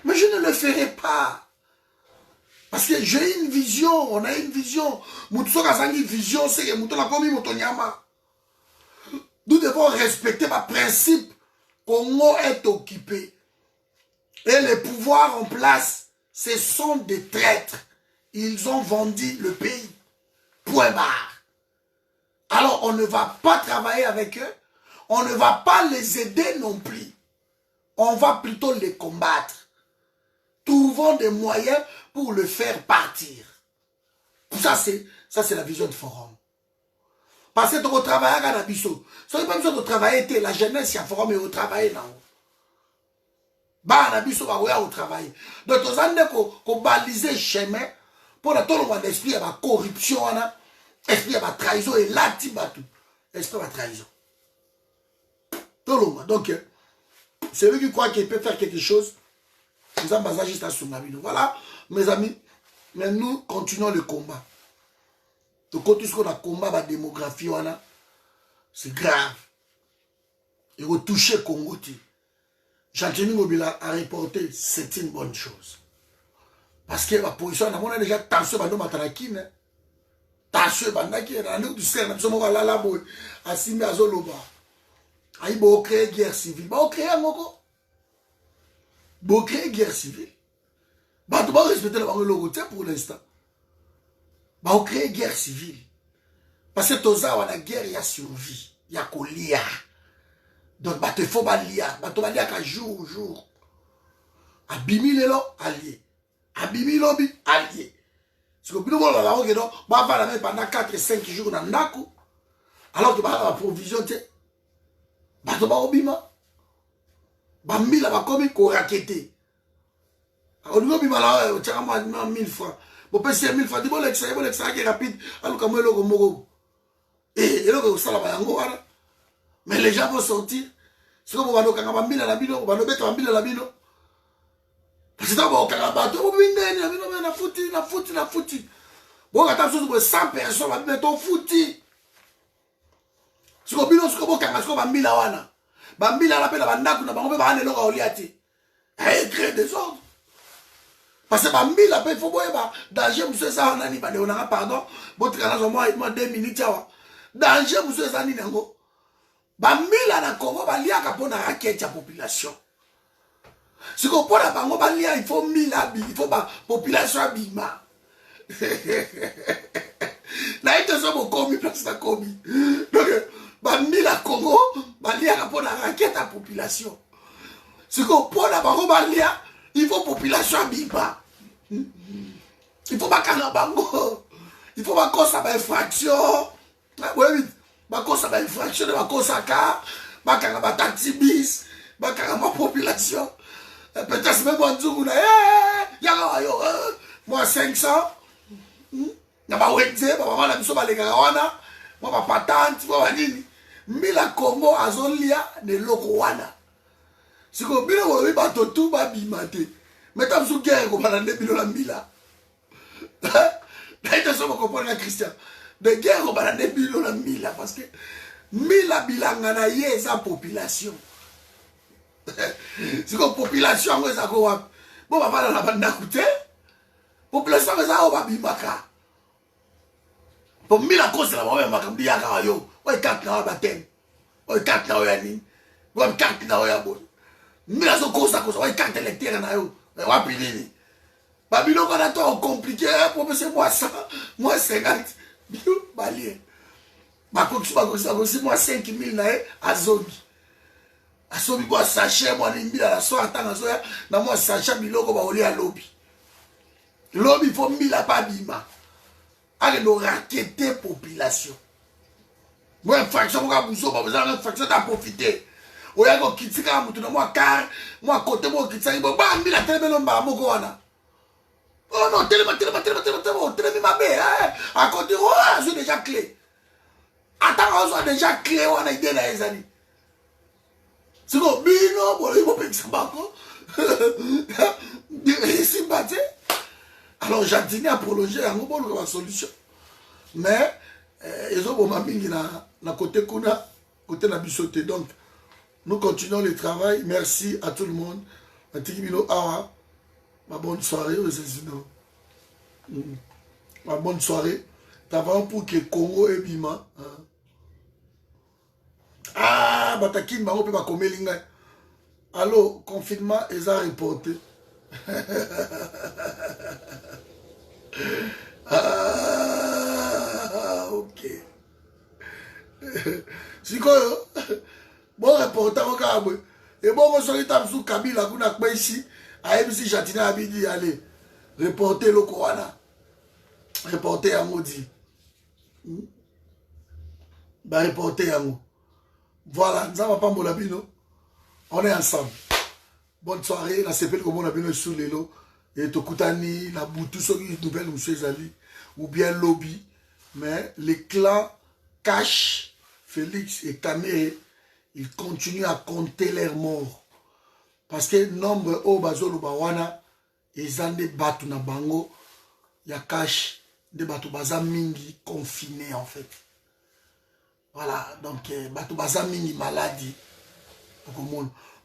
Mais je ne le ferai pas. Parce que j'ai une vision, on a une vision. Moutso Kazangi vision, c'est que Mouton a commis Moutonyama. Nous devons respecter ma principe. Congo est occupé. Et les pouvoirs en place, ce sont des traîtres. Ils ont vendu le pays. Point barre. Alors on ne va pas travailler avec eux. On ne va pas les aider non plus. On va plutôt les combattre. Trouvons des moyens pour le faire partir. Ça, c'est la vision du forum. Parce que tu travailles à la biso. Ce n'est pas besoin de travailler, la jeunesse, il y a un forum et au travail. Bah, la biso, va au travail. Donc, tu as baliser le chemin pour la tour de l'esprit, il y a la corruption, l'esprit, il y a la trahison, et là, tu vas tout. L'esprit, il y a la trahison. Donc, celui qui croit qu'il peut faire quelque chose, nous avons basé juste à son avis. Voilà, mes amis, mais nous continuons le combat. Donc, quand on a combat la démographie, c'est grave. Il faut toucher le Congo. Chantini Mobila a reporté, c'est une bonne chose. Parce que la position, on a déjà tension dans ma tarakine. Tension dans ma tarakine. On a du cerf, on a la boue. Assimé à Zoloba. Il faut créer guerre civile. Il faut créer un moko. Il faut créer guerre civile. Il faut respecter le logo pour l'instant. Il faut créer guerre civile. Parce que tout ça, on a guerre, il y a survie. Il y a colia. Donc, il faut lier. Il faut lier jour au jour. Abimi lelo, allié. Abimi lobi, allié. Si vous voulez, on va faire pendant 4-5 jours dans Naku. Alors que la provision, bato ba obima bambila bakomi ko raqueter on obima la tchaka ma 1000 francs bo pesi 1000 francs di bo l'extra qui rapide aluka mo eloko moko eloko sala ba yango wana mais les gens vont sortir si ko ba no kanga bambila la bino ba no beta bambila la bino parce que ba kanga bato bo bingeni la bino na futi bo kata so 100 personnes ba beto futi. Si vous avez bambila wana bambila la pena bandaku na bango ba loka oliati et créer des ordres parce que bambila pe faut boyeba danger monsieur ça nani ba on a pardon votre canal moi 2 minutes awa danger monsieur ça ni nango bambila na Congo baliaka pona raquette ya population si ko pona bango balia il faut 1000 habits il faut ba population abima na ite so mo komi place na komi donc bambila Congo balia pour la raquette à population. Ce qu'on prend la bango balia, il faut population bimba. Il faut pas bango. Il faut pas cause à infraction. Oui, pas cause à infraction, pas cause à car, pas caramba taxibis, pas caramba population. Peut-être même moi nzungu na moi 500. Na ba wetse ba wana biso ba lenga wana, moi ba patente, moi ba nini. Mila Congo azolia de loko wana. Si ko bino wo bi bato tu ba bimate. Meta msu guerre ko balande bino la mila. D'ailleurs ça me comprendre la Christian. De guerre ko balande bino la mila parce que mila bilanga na ye sa population. Si ko population ngo za ko wa. Bo ba bana na banda kute. Population za o ba bimaka. Pour mila cause la ba makambi ya ka yo. Oi carte na batem. Oi carte na oyani. Oi carte na oyabo. Mila zo kosa oi carte électeur na yo. Wa pilini. Babilo kana to compliqué pour monsieur moi ça. Moi 50. Bio balien. Ba ko moi 5000 na azobi. Azobi bo sachet moi ni mila la soir tanga zo na moi sachet biloko ba oli a lobby. Lobby faut mila pa bima. Allez nous raqueter population. Moi, infraction, moi, vous avez infraction d'en profiter. Vous avez un critique à moi, car moi, côté moi, critique, moi, la télé, moi, wana. Oh non, tellement, ma mère, à côté, oh, j'ai déjà clé. Attends, on a déjà clé, on a idée là, les amis. C'est comme, bino, bon, il faut pas que ça va, ici, batté. Alors, Jardinier a prolongé un bon la solution. Mais, ils ont mis na côté Kuna, côté la bichoté. Donc, nous continuons le travail. Merci à tout le monde. Ma bonne soirée aux États-Unis. Ma bonne soirée. T'as vraiment pour que Congo et Bima. Ah, Batakin, Bango peut pas comer l'inga. Allô, confinement, ils ont reporté. Ah, ok. Sikoyo, bon reporter au Kabwe. Et bon, on s'est dit Kabila, qu'on a pas ici. A MC Jatina Abidi, allez, reporter le Corona. Reporter à Maudit. Bah, reporter à nous. Voilà, nous n'avons pas mon labino. On est ensemble. Bonne soirée, la CPL comme on a bien sur les lots. Et Tokutani, la Boutou, ceux qui nouvelles ou chez Ali, ou bien Lobby. Mais les clans Cash, Félix et Kamé, ils continuent à compter leurs morts. Parce que nombre au Bazolo Bawana, ils ont des bateaux na bango, il y a Cash, des bateaux baza mingi confinés en fait. Voilà, donc bateau baza mingi maladie.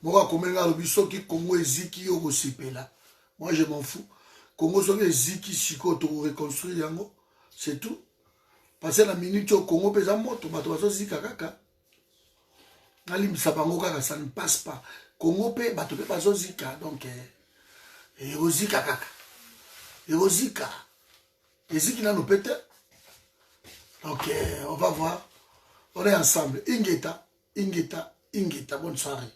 Moi, comme le biso qui Congo eziki yo là. Moi, je m'en fous. Congo so eziki siko to reconstruire yango, c'est tout. Parce que la minute au Congo pesa moto, bato baso zika kaka. Nalimisa bango kaka, ça ne passe pas. Congo pe bato pe baso zika, donc zika kaka. Zika. Eziki na no pete. Donc on va voir. On est ensemble. Ingeta, bonne soirée.